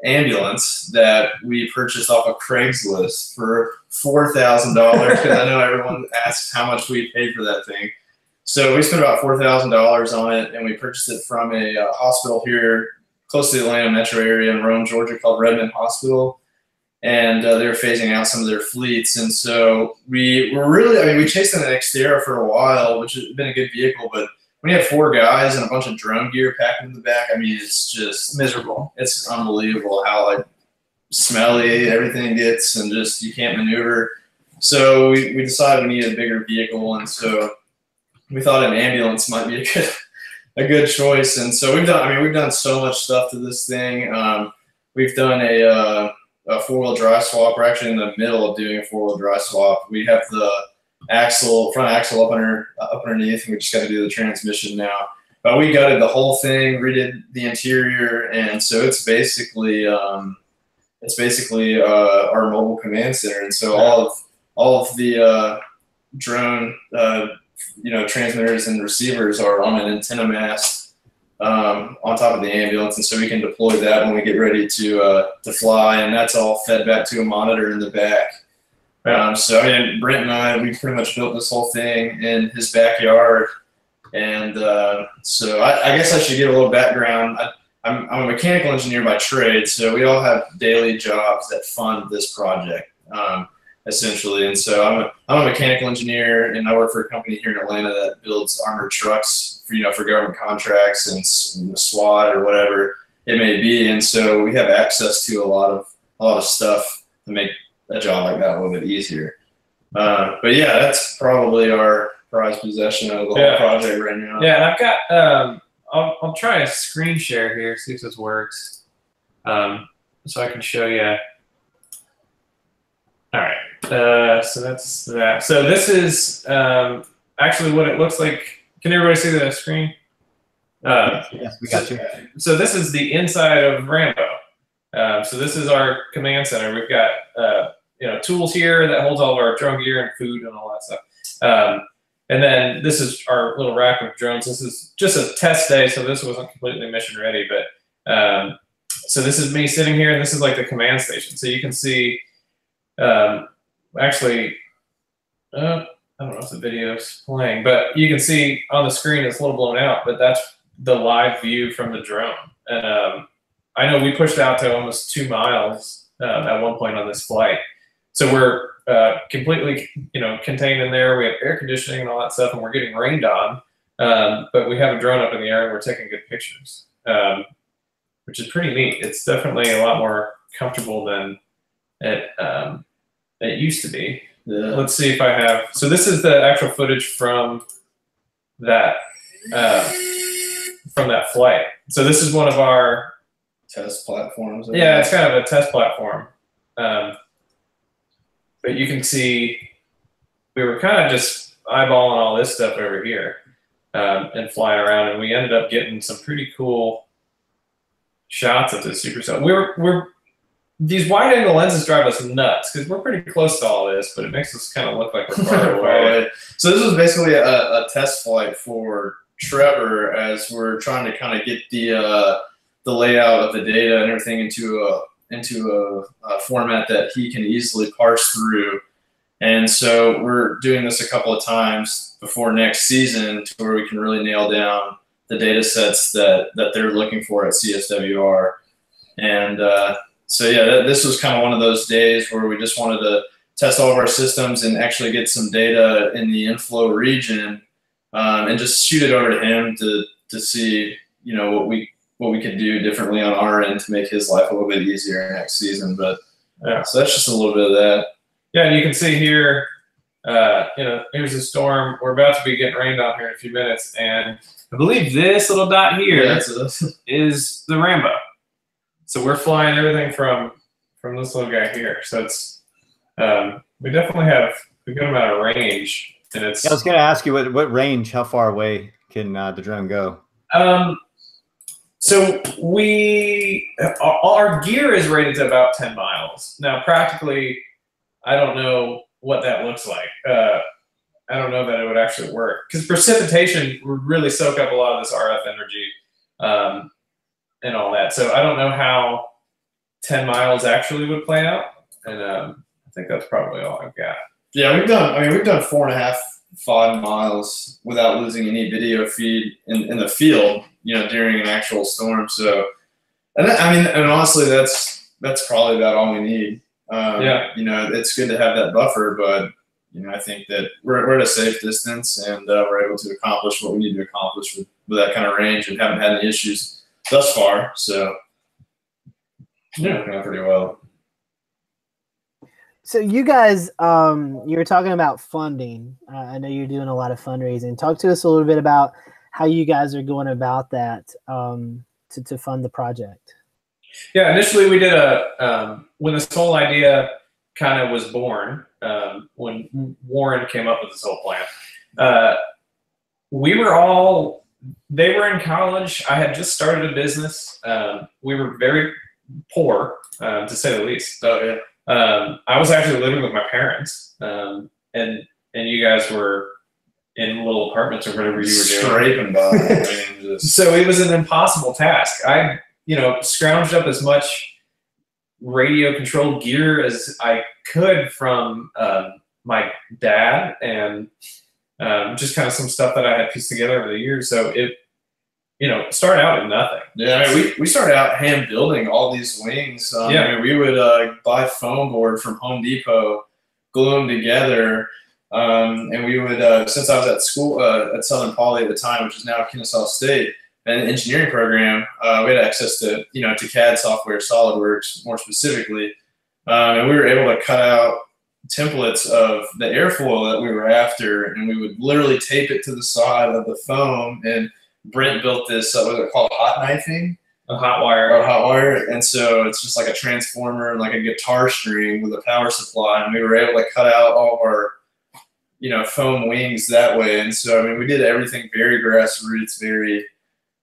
ambulance that we purchased off of Craigslist for $4,000, because I know everyone asks how much we paid for that thing. So we spent about $4,000 on it, and we purchased it from a hospital here close to the Atlanta metro area in Rome, Georgia, called Redmond Hospital. And they were phasing out some of their fleets. And so we chased an Xterra for a while, which has been a good vehicle, but when you have 4 guys and a bunch of drone gear packed in the back, it's just miserable. It's unbelievable how smelly everything gets, and just you can't maneuver. So we decided we needed a bigger vehicle, and so we thought an ambulance might be a good choice. And so we've done so much stuff to this thing. We've done a 4-wheel drive swap. We're actually in the middle of doing a 4-wheel drive swap. We have the front axle up underneath, and we just got to do the transmission now. But we gutted the whole thing, redid the interior, and so it's basically our mobile command center. And so all of the drone transmitters and receivers are on an antenna mast on top of the ambulance, and so we can deploy that when we get ready to fly, and that's all fed back to a monitor in the back. So Brent and I, we pretty much built this whole thing in his backyard, And so I guess I should give a little background. I'm a mechanical engineer by trade, so we all have daily jobs that fund this project, essentially. And so I'm a mechanical engineer, and I work for a company here in Atlanta that builds armored trucks for government contracts and SWAT or whatever it may be. And so we have access to a lot of stuff to make a job like that a little bit easier. But yeah, that's probably our prized possession of the whole project right now. Yeah, and I've got I'll try a screen share here, see if this works, so I can show you. All right, so that's that. So this is actually what it looks like. Can everybody see the screen? Yes, we got you. So this is the inside of Rambo. So this is our command center. We've got tools here that holds all of our drone gear and food and all that stuff. And then this is our little rack of drones. This is just a test day, so this wasn't completely mission ready. But so this is me sitting here, and this is like the command station. So you can see, actually, I don't know if the video's playing, but you can see on the screen it's a little blown out, but that's the live view from the drone. And I know we pushed out to almost 2 miles at one point on this flight. So we're completely, contained in there. We have air conditioning and all that stuff, and we're getting rained on. But we have a drone up in the air, and we're taking good pictures, which is pretty neat. It's definitely a lot more comfortable than it used to be. Yeah. Let's see if I have. So this is the actual footage from that flight. So this is one of our test platforms. Yeah, it's kind of a test platform. But you can see we were kind of just eyeballing all this stuff over here and flying around, and we ended up getting some pretty cool shots of this supercell. These wide-angle lenses drive us nuts because we're pretty close to all this, but it makes us kind of look like we're far away. So this was basically a test flight for Trevor as we're trying to kind of get the layout of the data and everything into a format that he can easily parse through. And so we're doing this a couple of times before next season to where we can really nail down the data sets that they're looking for at CSWR. And so yeah, this was kind of one of those days where we just wanted to test all of our systems and actually get some data in the inflow region and just shoot it over to him to see, what we could do differently on our end to make his life a little bit easier next season. But yeah, so that's just a little bit of that. Yeah, and you can see here, here's a storm. We're about to be getting rained on here in a few minutes, and I believe this little dot here is the Rambo. So we're flying everything from this little guy here. So it's we definitely have a good amount of range, and it's. Yeah, I was going to ask you what range, how far away can the drone go? So our gear is rated to about 10 miles. Now, practically, I don't know what that looks like. I don't know that it would actually work because precipitation would really soak up a lot of this RF energy and all that. So I don't know how 10 miles actually would play out. And I think that's probably all I've got. Yeah, we've done 4.5, 5 miles without losing any video feed in the field, during an actual storm. So, and honestly, that's probably about all we need. It's good to have that buffer, but I think that we're at a safe distance and we're able to accomplish what we need to accomplish with that kind of range and haven't had any issues thus far. So, working out pretty well. So you guys, you were talking about funding. I know you're doing a lot of fundraising. Talk to us a little bit about how you guys are going about that to fund the project. Yeah, initially we did when this whole idea kind of was born, when Warren came up with this whole plan, they were in college. I had just started a business. We were very poor, to say the least. So, yeah. I was actually living with my parents, and you guys were in little apartments or whatever you were doing. Scraping by. So it was an impossible task. I, scrounged up as much radio controlled gear as I could from my dad and just kind of some stuff that I had pieced together over the years. So it, started out at nothing. Yeah, I mean, we started out hand building all these wings. I mean, we would buy foam board from Home Depot, glue them together, and we would, since I was at school at Southern Poly at the time, which is now Kennesaw State, and an engineering program, we had access to, to CAD software, SolidWorks more specifically, and we were able to cut out templates of the airfoil that we were after, and we would literally tape it to the side of the foam. And Brent built this, what is it called, hot knifing? A hot wire. Or hot wire. And so it's just like a transformer and like a guitar string with a power supply. And we were able to cut out all of our, foam wings that way. And so, I mean, we did everything very grassroots, very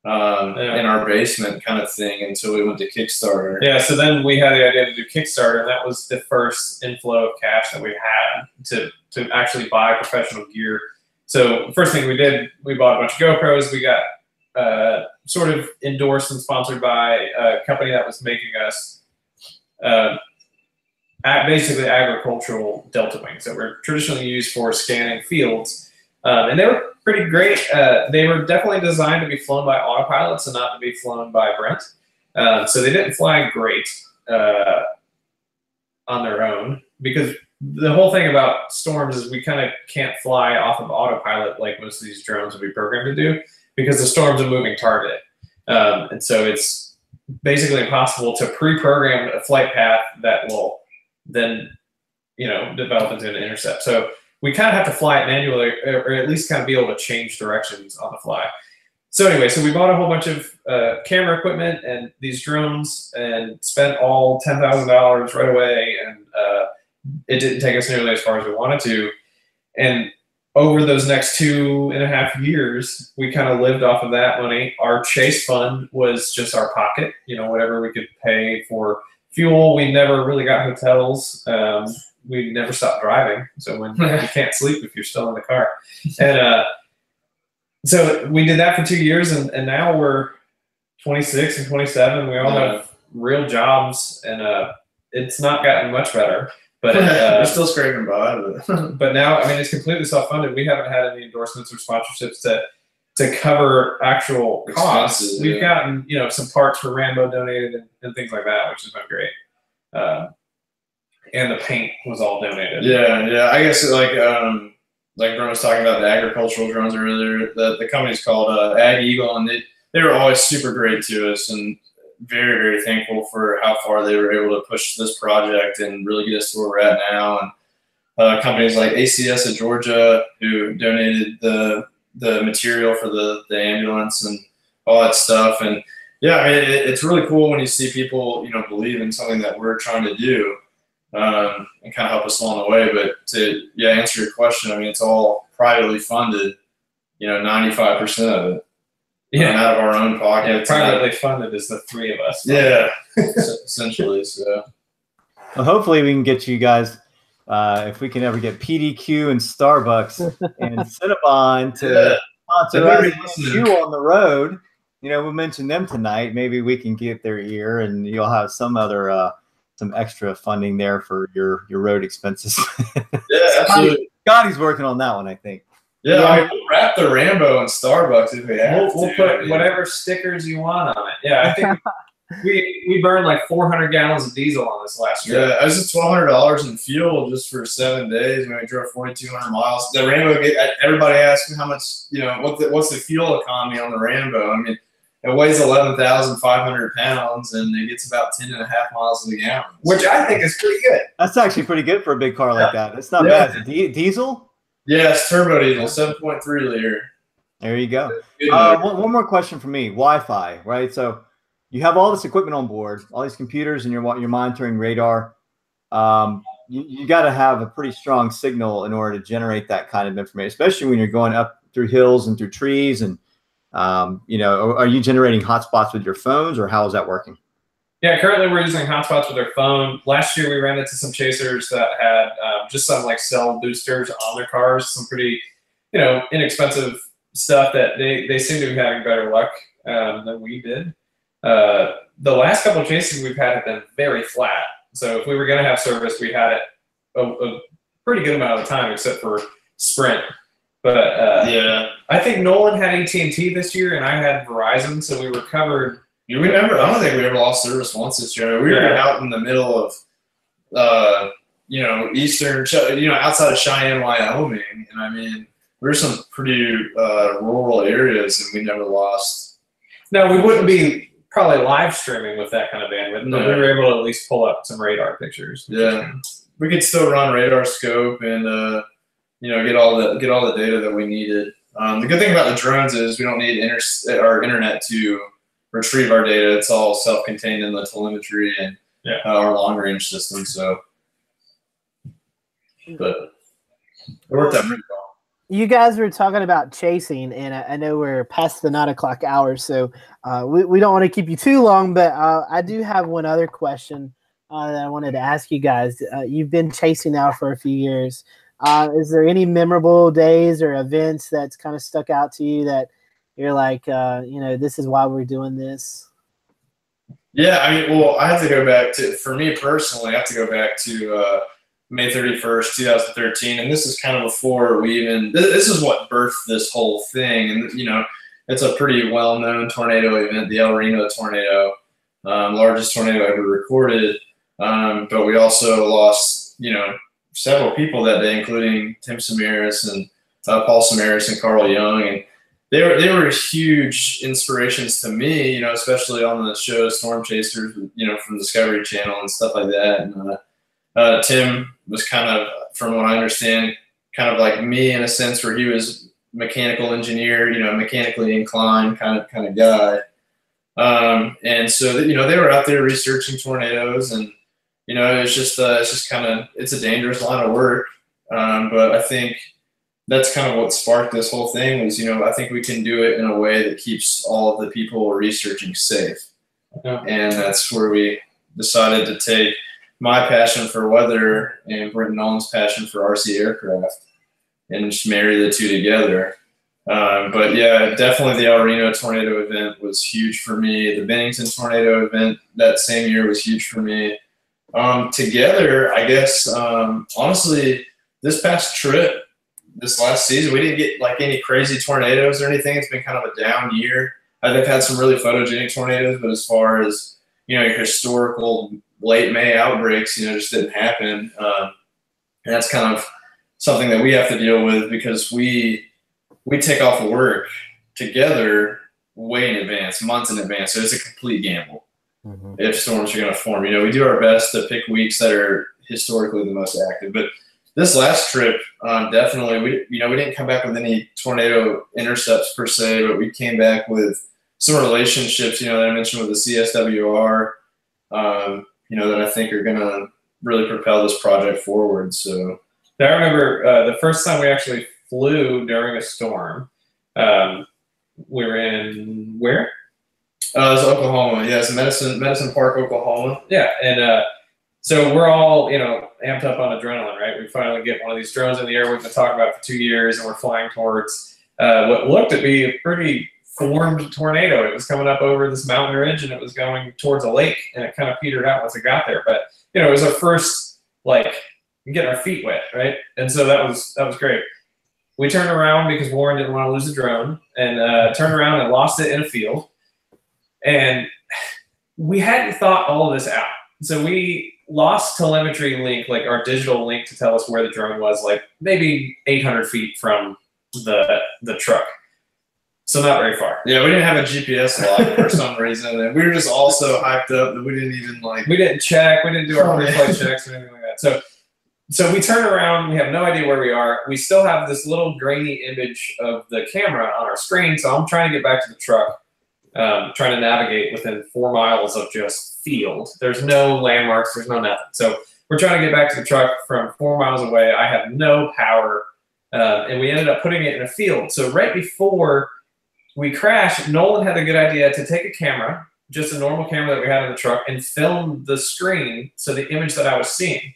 in our basement kind of thing until we went to Kickstarter. Yeah, so then we had the idea to do Kickstarter, and that was the first inflow of cash that we had to actually buy professional gear. So first thing we did, we bought a bunch of GoPros. We got sort of endorsed and sponsored by a company that was making us basically agricultural delta wings that were traditionally used for scanning fields. And they were pretty great. They were definitely designed to be flown by autopilots and not to be flown by Brent. So they didn't fly great on their own, because the whole thing about storms is we kind of can't fly off of autopilot like most of these drones would be programmed to do, because the storm's a moving target. And so it's basically impossible to pre-program a flight path that will then, develop into an intercept. So we kind of have to fly it manually, or at least kind of be able to change directions on the fly. So anyway, so we bought a whole bunch of camera equipment and these drones and spent all $10,000 right away. And it didn't take us nearly as far as we wanted to. And over those next 2.5 years, we kind of lived off of that money. Our chase fund was just our pocket, whatever we could pay for fuel. We never really got hotels. We never stopped driving. So when you can't sleep if you're still in the car. And so we did that for 2 years, and now we're 26 and 27. We all have real jobs, and it's not gotten much better. But we're still scraping by. But now, I mean, it's completely self-funded. We haven't had any endorsements or sponsorships to cover actual costs. Expenses, We've gotten, some parts for Rambo donated and things like that, which has been great. And the paint was all donated. Yeah. I guess like Bruno was talking about the agricultural drones earlier. The company's called Ag Eagle, and they were always super great to us, and very, very thankful for how far they were able to push this project and really get us to where we're at now. And companies like ACS of Georgia, who donated the material for the ambulance and all that stuff. And yeah, I mean, it's really cool when you see people, believe in something that we're trying to do, and kind of help us along the way. But to answer your question, I mean, it's all privately funded, 95% of it. Out of our own pocket. Yeah, privately funded is the three of us. Yeah, essentially. So, well, hopefully we can get you guys, if we can ever get PDQ and Starbucks and Cinnabon to sponsor us and you on the road. We'll mention them tonight. Maybe we can get their ear, and you'll have some other some extra funding there for your road expenses. Yeah, absolutely. Scotty's working on that one, I think. Yeah, I mean, we'll wrap the Rambo in Starbucks if we have We'll put whatever stickers you want on it. Yeah, I think we burned like 400 gallons of diesel on this last year. Yeah, it was $1,200 in fuel just for 7 days when we drove 4,200 miles. The Rambo, everybody asks me how much, what's the fuel economy on the Rambo? I mean, it weighs 11,500 pounds, and it gets about 10.5 miles to the gallon. Which I think is pretty good. That's actually pretty good for a big car like that. It's not bad. Is it diesel? Yeah, it's turbo diesel, 7.3 liter. There you go. One more question for me. Wi-Fi, right? So you have all this equipment on board, all these computers, and you're monitoring radar. You got to have a pretty strong signal in order to generate that kind of information, especially when you're going up through hills and through trees. And are you generating hotspots with your phones, or how is that working? Yeah, currently we're using hotspots with our phone. Last year we ran into some chasers that had just some like cell boosters on their cars, some pretty, inexpensive stuff that they seem to be having better luck than we did. The last couple of chases we've had have been very flat. So if we were going to have service, we had it a pretty good amount of the time, except for Sprint. But yeah, I think Nolan had AT&T this year, and I had Verizon, so we were covered. you remember? I don't think we ever lost service once this year. We were out in the middle of, you know, eastern, you know, outside of Cheyenne, Wyoming, and I mean, there's some pretty rural areas, and we never lost. No, we wouldn't be probably live streaming with that kind of bandwidth, but we were able to at least pull up some radar pictures. Yeah, we could still run radar scope and you know, get all the data that we needed. The good thing about the drones is we don't need our internet to retrieve our data. It's all self-contained in the telemetry and our long-range system. So, but it worked out pretty well. You guys were talking about chasing, and I know we're past the 9 o'clock hour, so we don't want to keep you too long, but I do have one other question that I wanted to ask you guys. You've been chasing now for a few years. Is there any memorable days or events that's kind of stuck out to you that you're like, you know, this is why we're doing this? Yeah, I mean, well, I have to go back to, for me personally, I have to go back to May 31st, 2013, and this is kind of before we even, this is what birthed this whole thing, and, you know, it's a pretty well-known tornado event, the El Reno tornado, largest tornado ever recorded, but we also lost, you know, several people that day, including Tim Samaras and Paul Samaras and Carl Young, and they were huge inspirations to me, you know, especially on the show Storm Chasers, you know, from Discovery Channel and stuff like that. And Tim was kind of, from what I understand, kind of like me in a sense, where he was mechanical engineer, you know, mechanically inclined kind of guy. And so that, you know, they were out there researching tornadoes, and you know, it's just kind of, it's a dangerous line of work. But I think that's kind of what sparked this whole thing was, you know, I think we can do it in a way that keeps all of the people researching safe. Yeah. And that's where we decided to take my passion for weather and Brent Nolan's passion for RC aircraft and just marry the two together. But yeah, definitely the El Reno tornado event was huge for me. The Bennington tornado event that same year was huge for me. Together, I guess, honestly, this past trip, this last season, we didn't get like any crazy tornadoes or anything. It's been kind of a down year. I've had some really photogenic tornadoes, but as far as, you know, your historical late May outbreaks, you know, just didn't happen. And that's kind of something that we have to deal with because we take off work together way in advance, months in advance. So it's a complete gamble. Mm-hmm. If storms are going to form, you know, we do our best to pick weeks that are historically the most active. But this last trip, definitely, we didn't come back with any tornado intercepts per se, but we came back with some relationships, you know, that I mentioned with the CSWR, you know, that I think are going to really propel this project forward. So I remember the first time we actually flew during a storm. We were in where? It was Oklahoma. Yeah, it's Medicine Park, Oklahoma. Yeah, and so we're all, you know, amped up on adrenaline, right? We finally get one of these drones in the air we've been talking about for 2 years, and we're flying towards what looked to be a pretty formed tornado. It was coming up over this mountain ridge, and it was going towards a lake, and it kind of petered out once it got there. But, you know, it was our first, like, getting our feet wet, right? And so that was great. We turned around because Warren didn't want to lose the drone, and turned around and lost it in a field. And we hadn't thought all of this out. So we lost telemetry link, like our digital link to tell us where the drone was, like maybe 800 feet from the truck. So not very far. Yeah, we didn't have a GPS lock for some reason. And we were just all so hyped up that we didn't even we didn't check. We didn't do our pre-flight checks or anything like that. So we turn around. We have no idea where we are. We still have this little grainy image of the camera on our screen. So I'm trying to get back to the truck. Trying to navigate within 4 miles of just field. There's no landmarks. There's no nothing. So we're trying to get back to the truck from 4 miles away. I have no power, and we ended up putting it in a field. So right before we crashed, Nolan had a good idea to take a camera, just a normal camera that we had in the truck, and film the screen, so the image that I was seeing.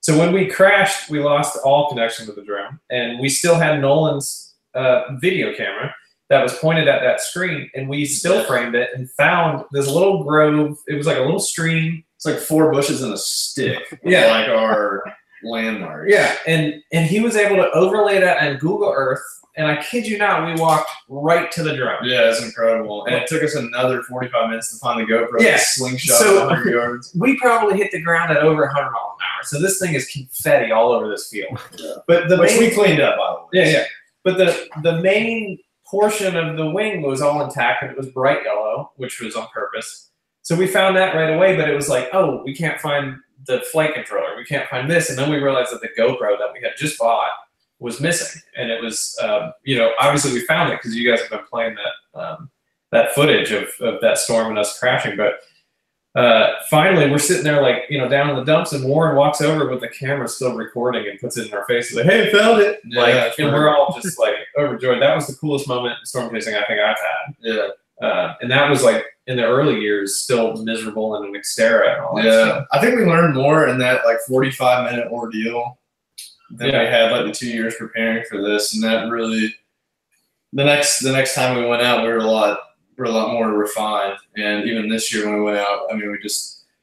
So when we crashed, we lost all connection with the drone, and we still had Nolan's video camera that was pointed at that screen, and we still framed it and found this little grove. It was like a little stream. It's like 4 bushes and a stick. Yeah, like our landmarks. Yeah, and he was able to overlay that on Google Earth, and I kid you not, we walked right to the drone. Yeah, it's incredible. And it took us another 45 minutes to find the GoPro. Yeah. Slingshot So 100 yards. we probably hit the ground at over 100 miles an hour. So this thing is confetti all over this field. Yeah. But Which we cleaned up, by the way. Yeah. But the main portion of the wing was all intact, and it was bright yellow, which was on purpose. So we found that right away, but it was like, oh, we can't find the flight controller. We can't find this. And then we realized that the GoPro that we had just bought was missing. And it was, obviously we found it because you guys have been playing that footage of that storm and us crashing. But finally, we're sitting there down in the dumps, and Warren walks over with the camera still recording and puts it in our faces like, hey, I found it. Yeah, and we're all just overjoyed. That was the coolest moment in storm chasing I think I've had. Yeah. And that was in the early years, still miserable and an Xterra and all that stuff. I think we learned more in that 45-minute ordeal than we had the 2 years preparing for this. And that really, the next time we went out, we were a lot more refined. And even this year when we went out, I mean, we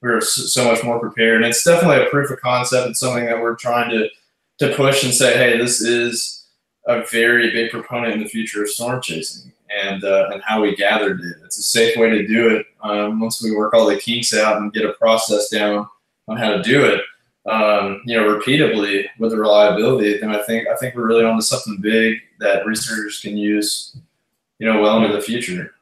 were so much more prepared. And it's definitely a proof of concept. It's something that we're trying to push and say, hey, this is a very big proponent in the future of storm chasing and how we gathered it. It's a safe way to do it. Once we work all the kinks out and get a process down on how to do it, repeatably with the reliability, then I think we're really onto something big that researchers can use, well into the future.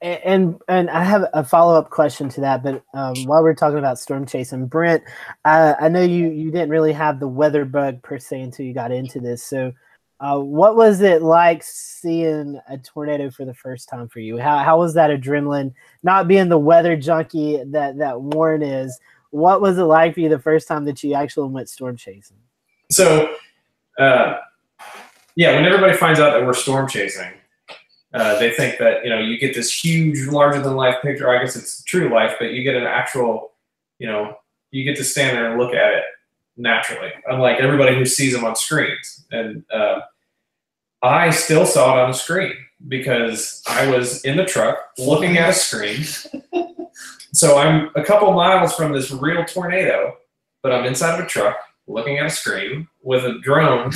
And I have a follow-up question to that, but while we're talking about storm chasing, Brent, I know you didn't really have the weather bug per se until you got into this. So what was it like seeing a tornado for the first time for you? How was that adrenaline, not being the weather junkie that Warren is? What was it like for you the first time that you actually went storm chasing? So, when everybody finds out that we're storm chasing, they think that, you get this huge, larger-than-life picture. I guess it's true life, but you get an actual, you get to stand there and look at it naturally, unlike everybody who sees them on screens. And I still saw it on the screen because I was in the truck looking at a screen. So I'm a couple miles from this real tornado, but I'm inside of a truck looking at a screen with a drone,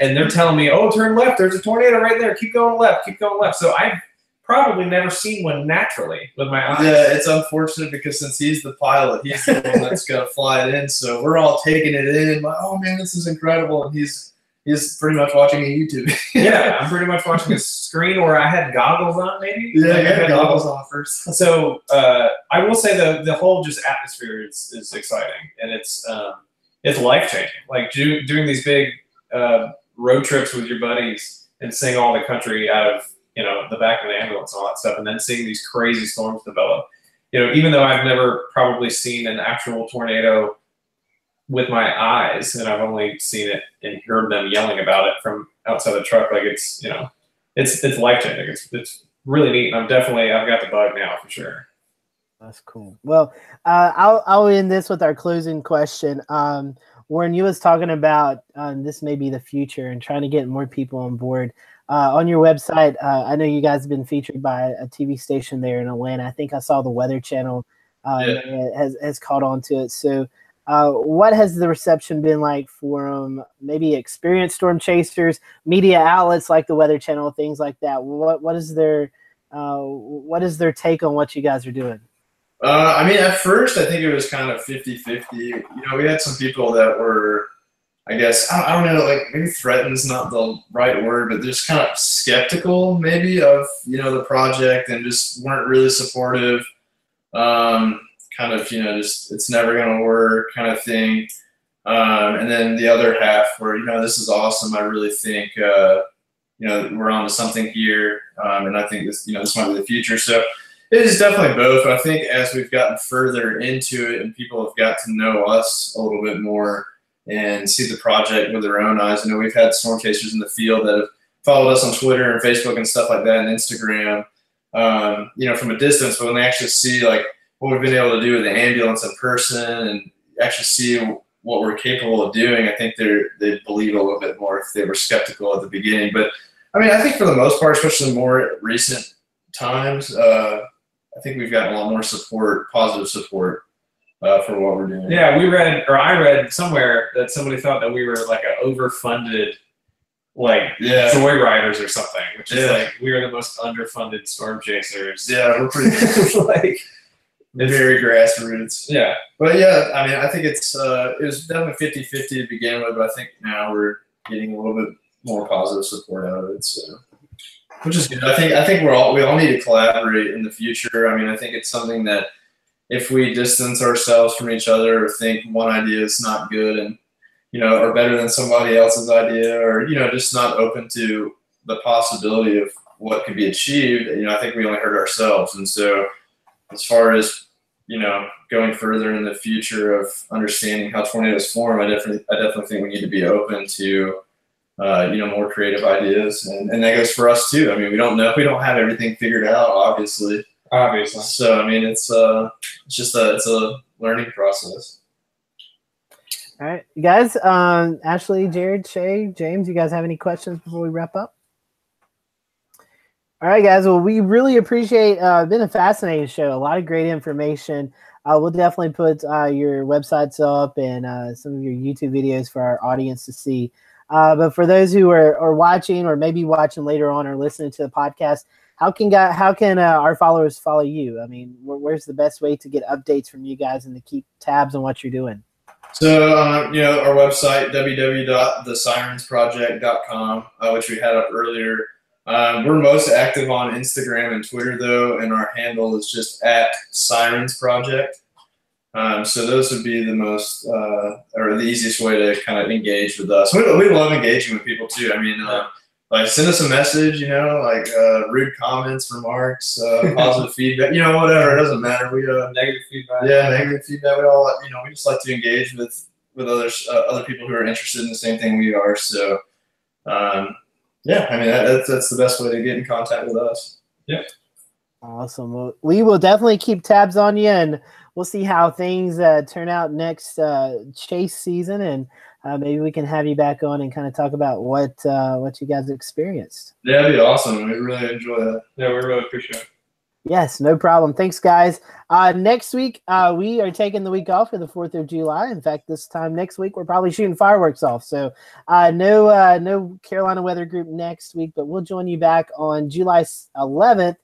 and they're telling me, oh, turn left, there's a tornado right there, keep going left, keep going left. So I've probably never seen one naturally with my eyes. Yeah, it's unfortunate because since he's the pilot, he's the one that's going to fly it in, so we're all taking it in, like, oh man, this is incredible, and he's pretty much watching a YouTube. Yeah, I'm pretty much watching a screen where I had goggles on, maybe? Yeah, I had goggles on first. So I will say the whole just atmosphere is exciting, and it's life-changing. Like doing these big road trips with your buddies and seeing all the country out of the back of the ambulance and all that stuff, and then seeing these crazy storms develop. Even though I've never probably seen an actual tornado with my eyes, and I've only seen it and heard them yelling about it from outside the truck, it's life-changing. It's really neat, and I've got the bug now for sure. That's cool. Well, I'll end this with our closing question. Warren, you was talking about this may be the future and trying to get more people on board. On your website, I know you guys have been featured by a TV station there in Atlanta. I think I saw the Weather Channel has caught on to it. So what has the reception been like from maybe experienced storm chasers, media outlets like the Weather Channel, things like that? What is their take on what you guys are doing? At first, I think it was kind of 50-50. We had some people that were, I guess, I don't know, maybe threatened is not the right word, but just kind of skeptical maybe of, the project and just weren't really supportive. Just it's never going to work kind of thing. And then the other half where, this is awesome. I really think, we're on to something here. And I think this, this might be the future. So it is definitely both. I think as we've gotten further into it and people have got to know us a little bit more and see the project with their own eyes, we've had storm chasers in the field that have followed us on Twitter and Facebook and stuff like that and Instagram, from a distance, but when they actually see what we've been able to do with the ambulance in person and actually see what we're capable of doing, I think they believe a little bit more if they were skeptical at the beginning. But I think for the most part, especially more recent times, I think we've gotten a lot more support, positive support for what we're doing. Yeah, I read somewhere that somebody thought that we were like an overfunded, like joyriders or something, which is like we are the most underfunded storm chasers. Yeah, we're pretty like very grassroots. Yeah, but yeah, I mean, I think it was definitely 50-50 to begin with, but I think now we're getting a little bit more positive support out of it. So, which is good. I think we all need to collaborate in the future. I mean, I think it's something that if we distance ourselves from each other or think one idea is not good and or better than somebody else's idea, or just not open to the possibility of what could be achieved, I think we only hurt ourselves. And so, as far as going further in the future of understanding how tornadoes form, I definitely think we need to be open to more creative ideas, and that goes for us too. I mean, we don't have everything figured out, obviously. So I mean, it's a learning process. All right, you guys, Ashley, Jared, Shay, James, you guys have any questions before we wrap up? All right, guys. Well, we really appreciate it's been a fascinating show. A lot of great information. We'll definitely put your websites up and some of your YouTube videos for our audience to see. But for those who are watching or maybe watching later on or listening to the podcast, how can our followers follow you? I mean, where's the best way to get updates from you guys and to keep tabs on what you're doing? So, our website, www.thesirensproject.com, which we had up earlier. We're most active on Instagram and Twitter, though, and our handle is just @Sirens Project. So those would be the most or the easiest way to kind of engage with us. We love engaging with people too. I mean, like send us a message, like rude comments, remarks, positive feedback, whatever. It doesn't matter. We negative feedback. Yeah, negative feedback. We all we just like to engage with other people who are interested in the same thing we are. So yeah, I mean that's the best way to get in contact with us. Yep. Awesome. Well, we will definitely keep tabs on you, and we'll see how things turn out next chase season, and maybe we can have you back on and kind of talk about what you guys experienced. Yeah, that'd be awesome. We really enjoy that. Yeah, we really appreciate it. Yes, no problem. Thanks, guys. Next week, we are taking the week off for the 4th of July. In fact, this time next week, we're probably shooting fireworks off. So no Carolina Weather Group next week, but we'll join you back on July 11th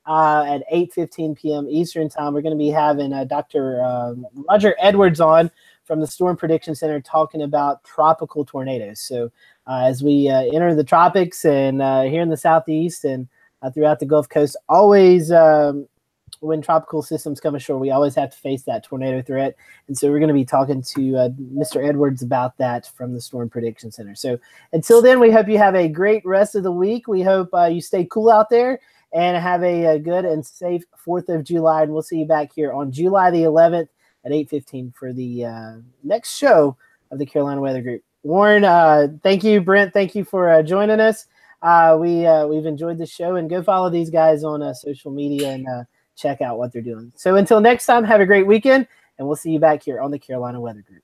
at 8:15 p.m. Eastern time. We're going to be having Dr. Roger Edwards on from the Storm Prediction Center talking about tropical tornadoes. So as we enter the tropics and here in the Southeast and throughout the Gulf Coast, always when tropical systems come ashore, we always have to face that tornado threat. And so we're going to be talking to Mr. Edwards about that from the Storm Prediction Center. So until then, we hope you have a great rest of the week. We hope you stay cool out there and have a good and safe 4th of July. And we'll see you back here on July the 11th at 8:15 for the next show of the Carolina Weather Group. Warren, thank you. Brent, thank you for joining us. We've enjoyed the show, and go follow these guys on social media and check out what they're doing. So until next time, have a great weekend, and we'll see you back here on the Carolina Weather Group.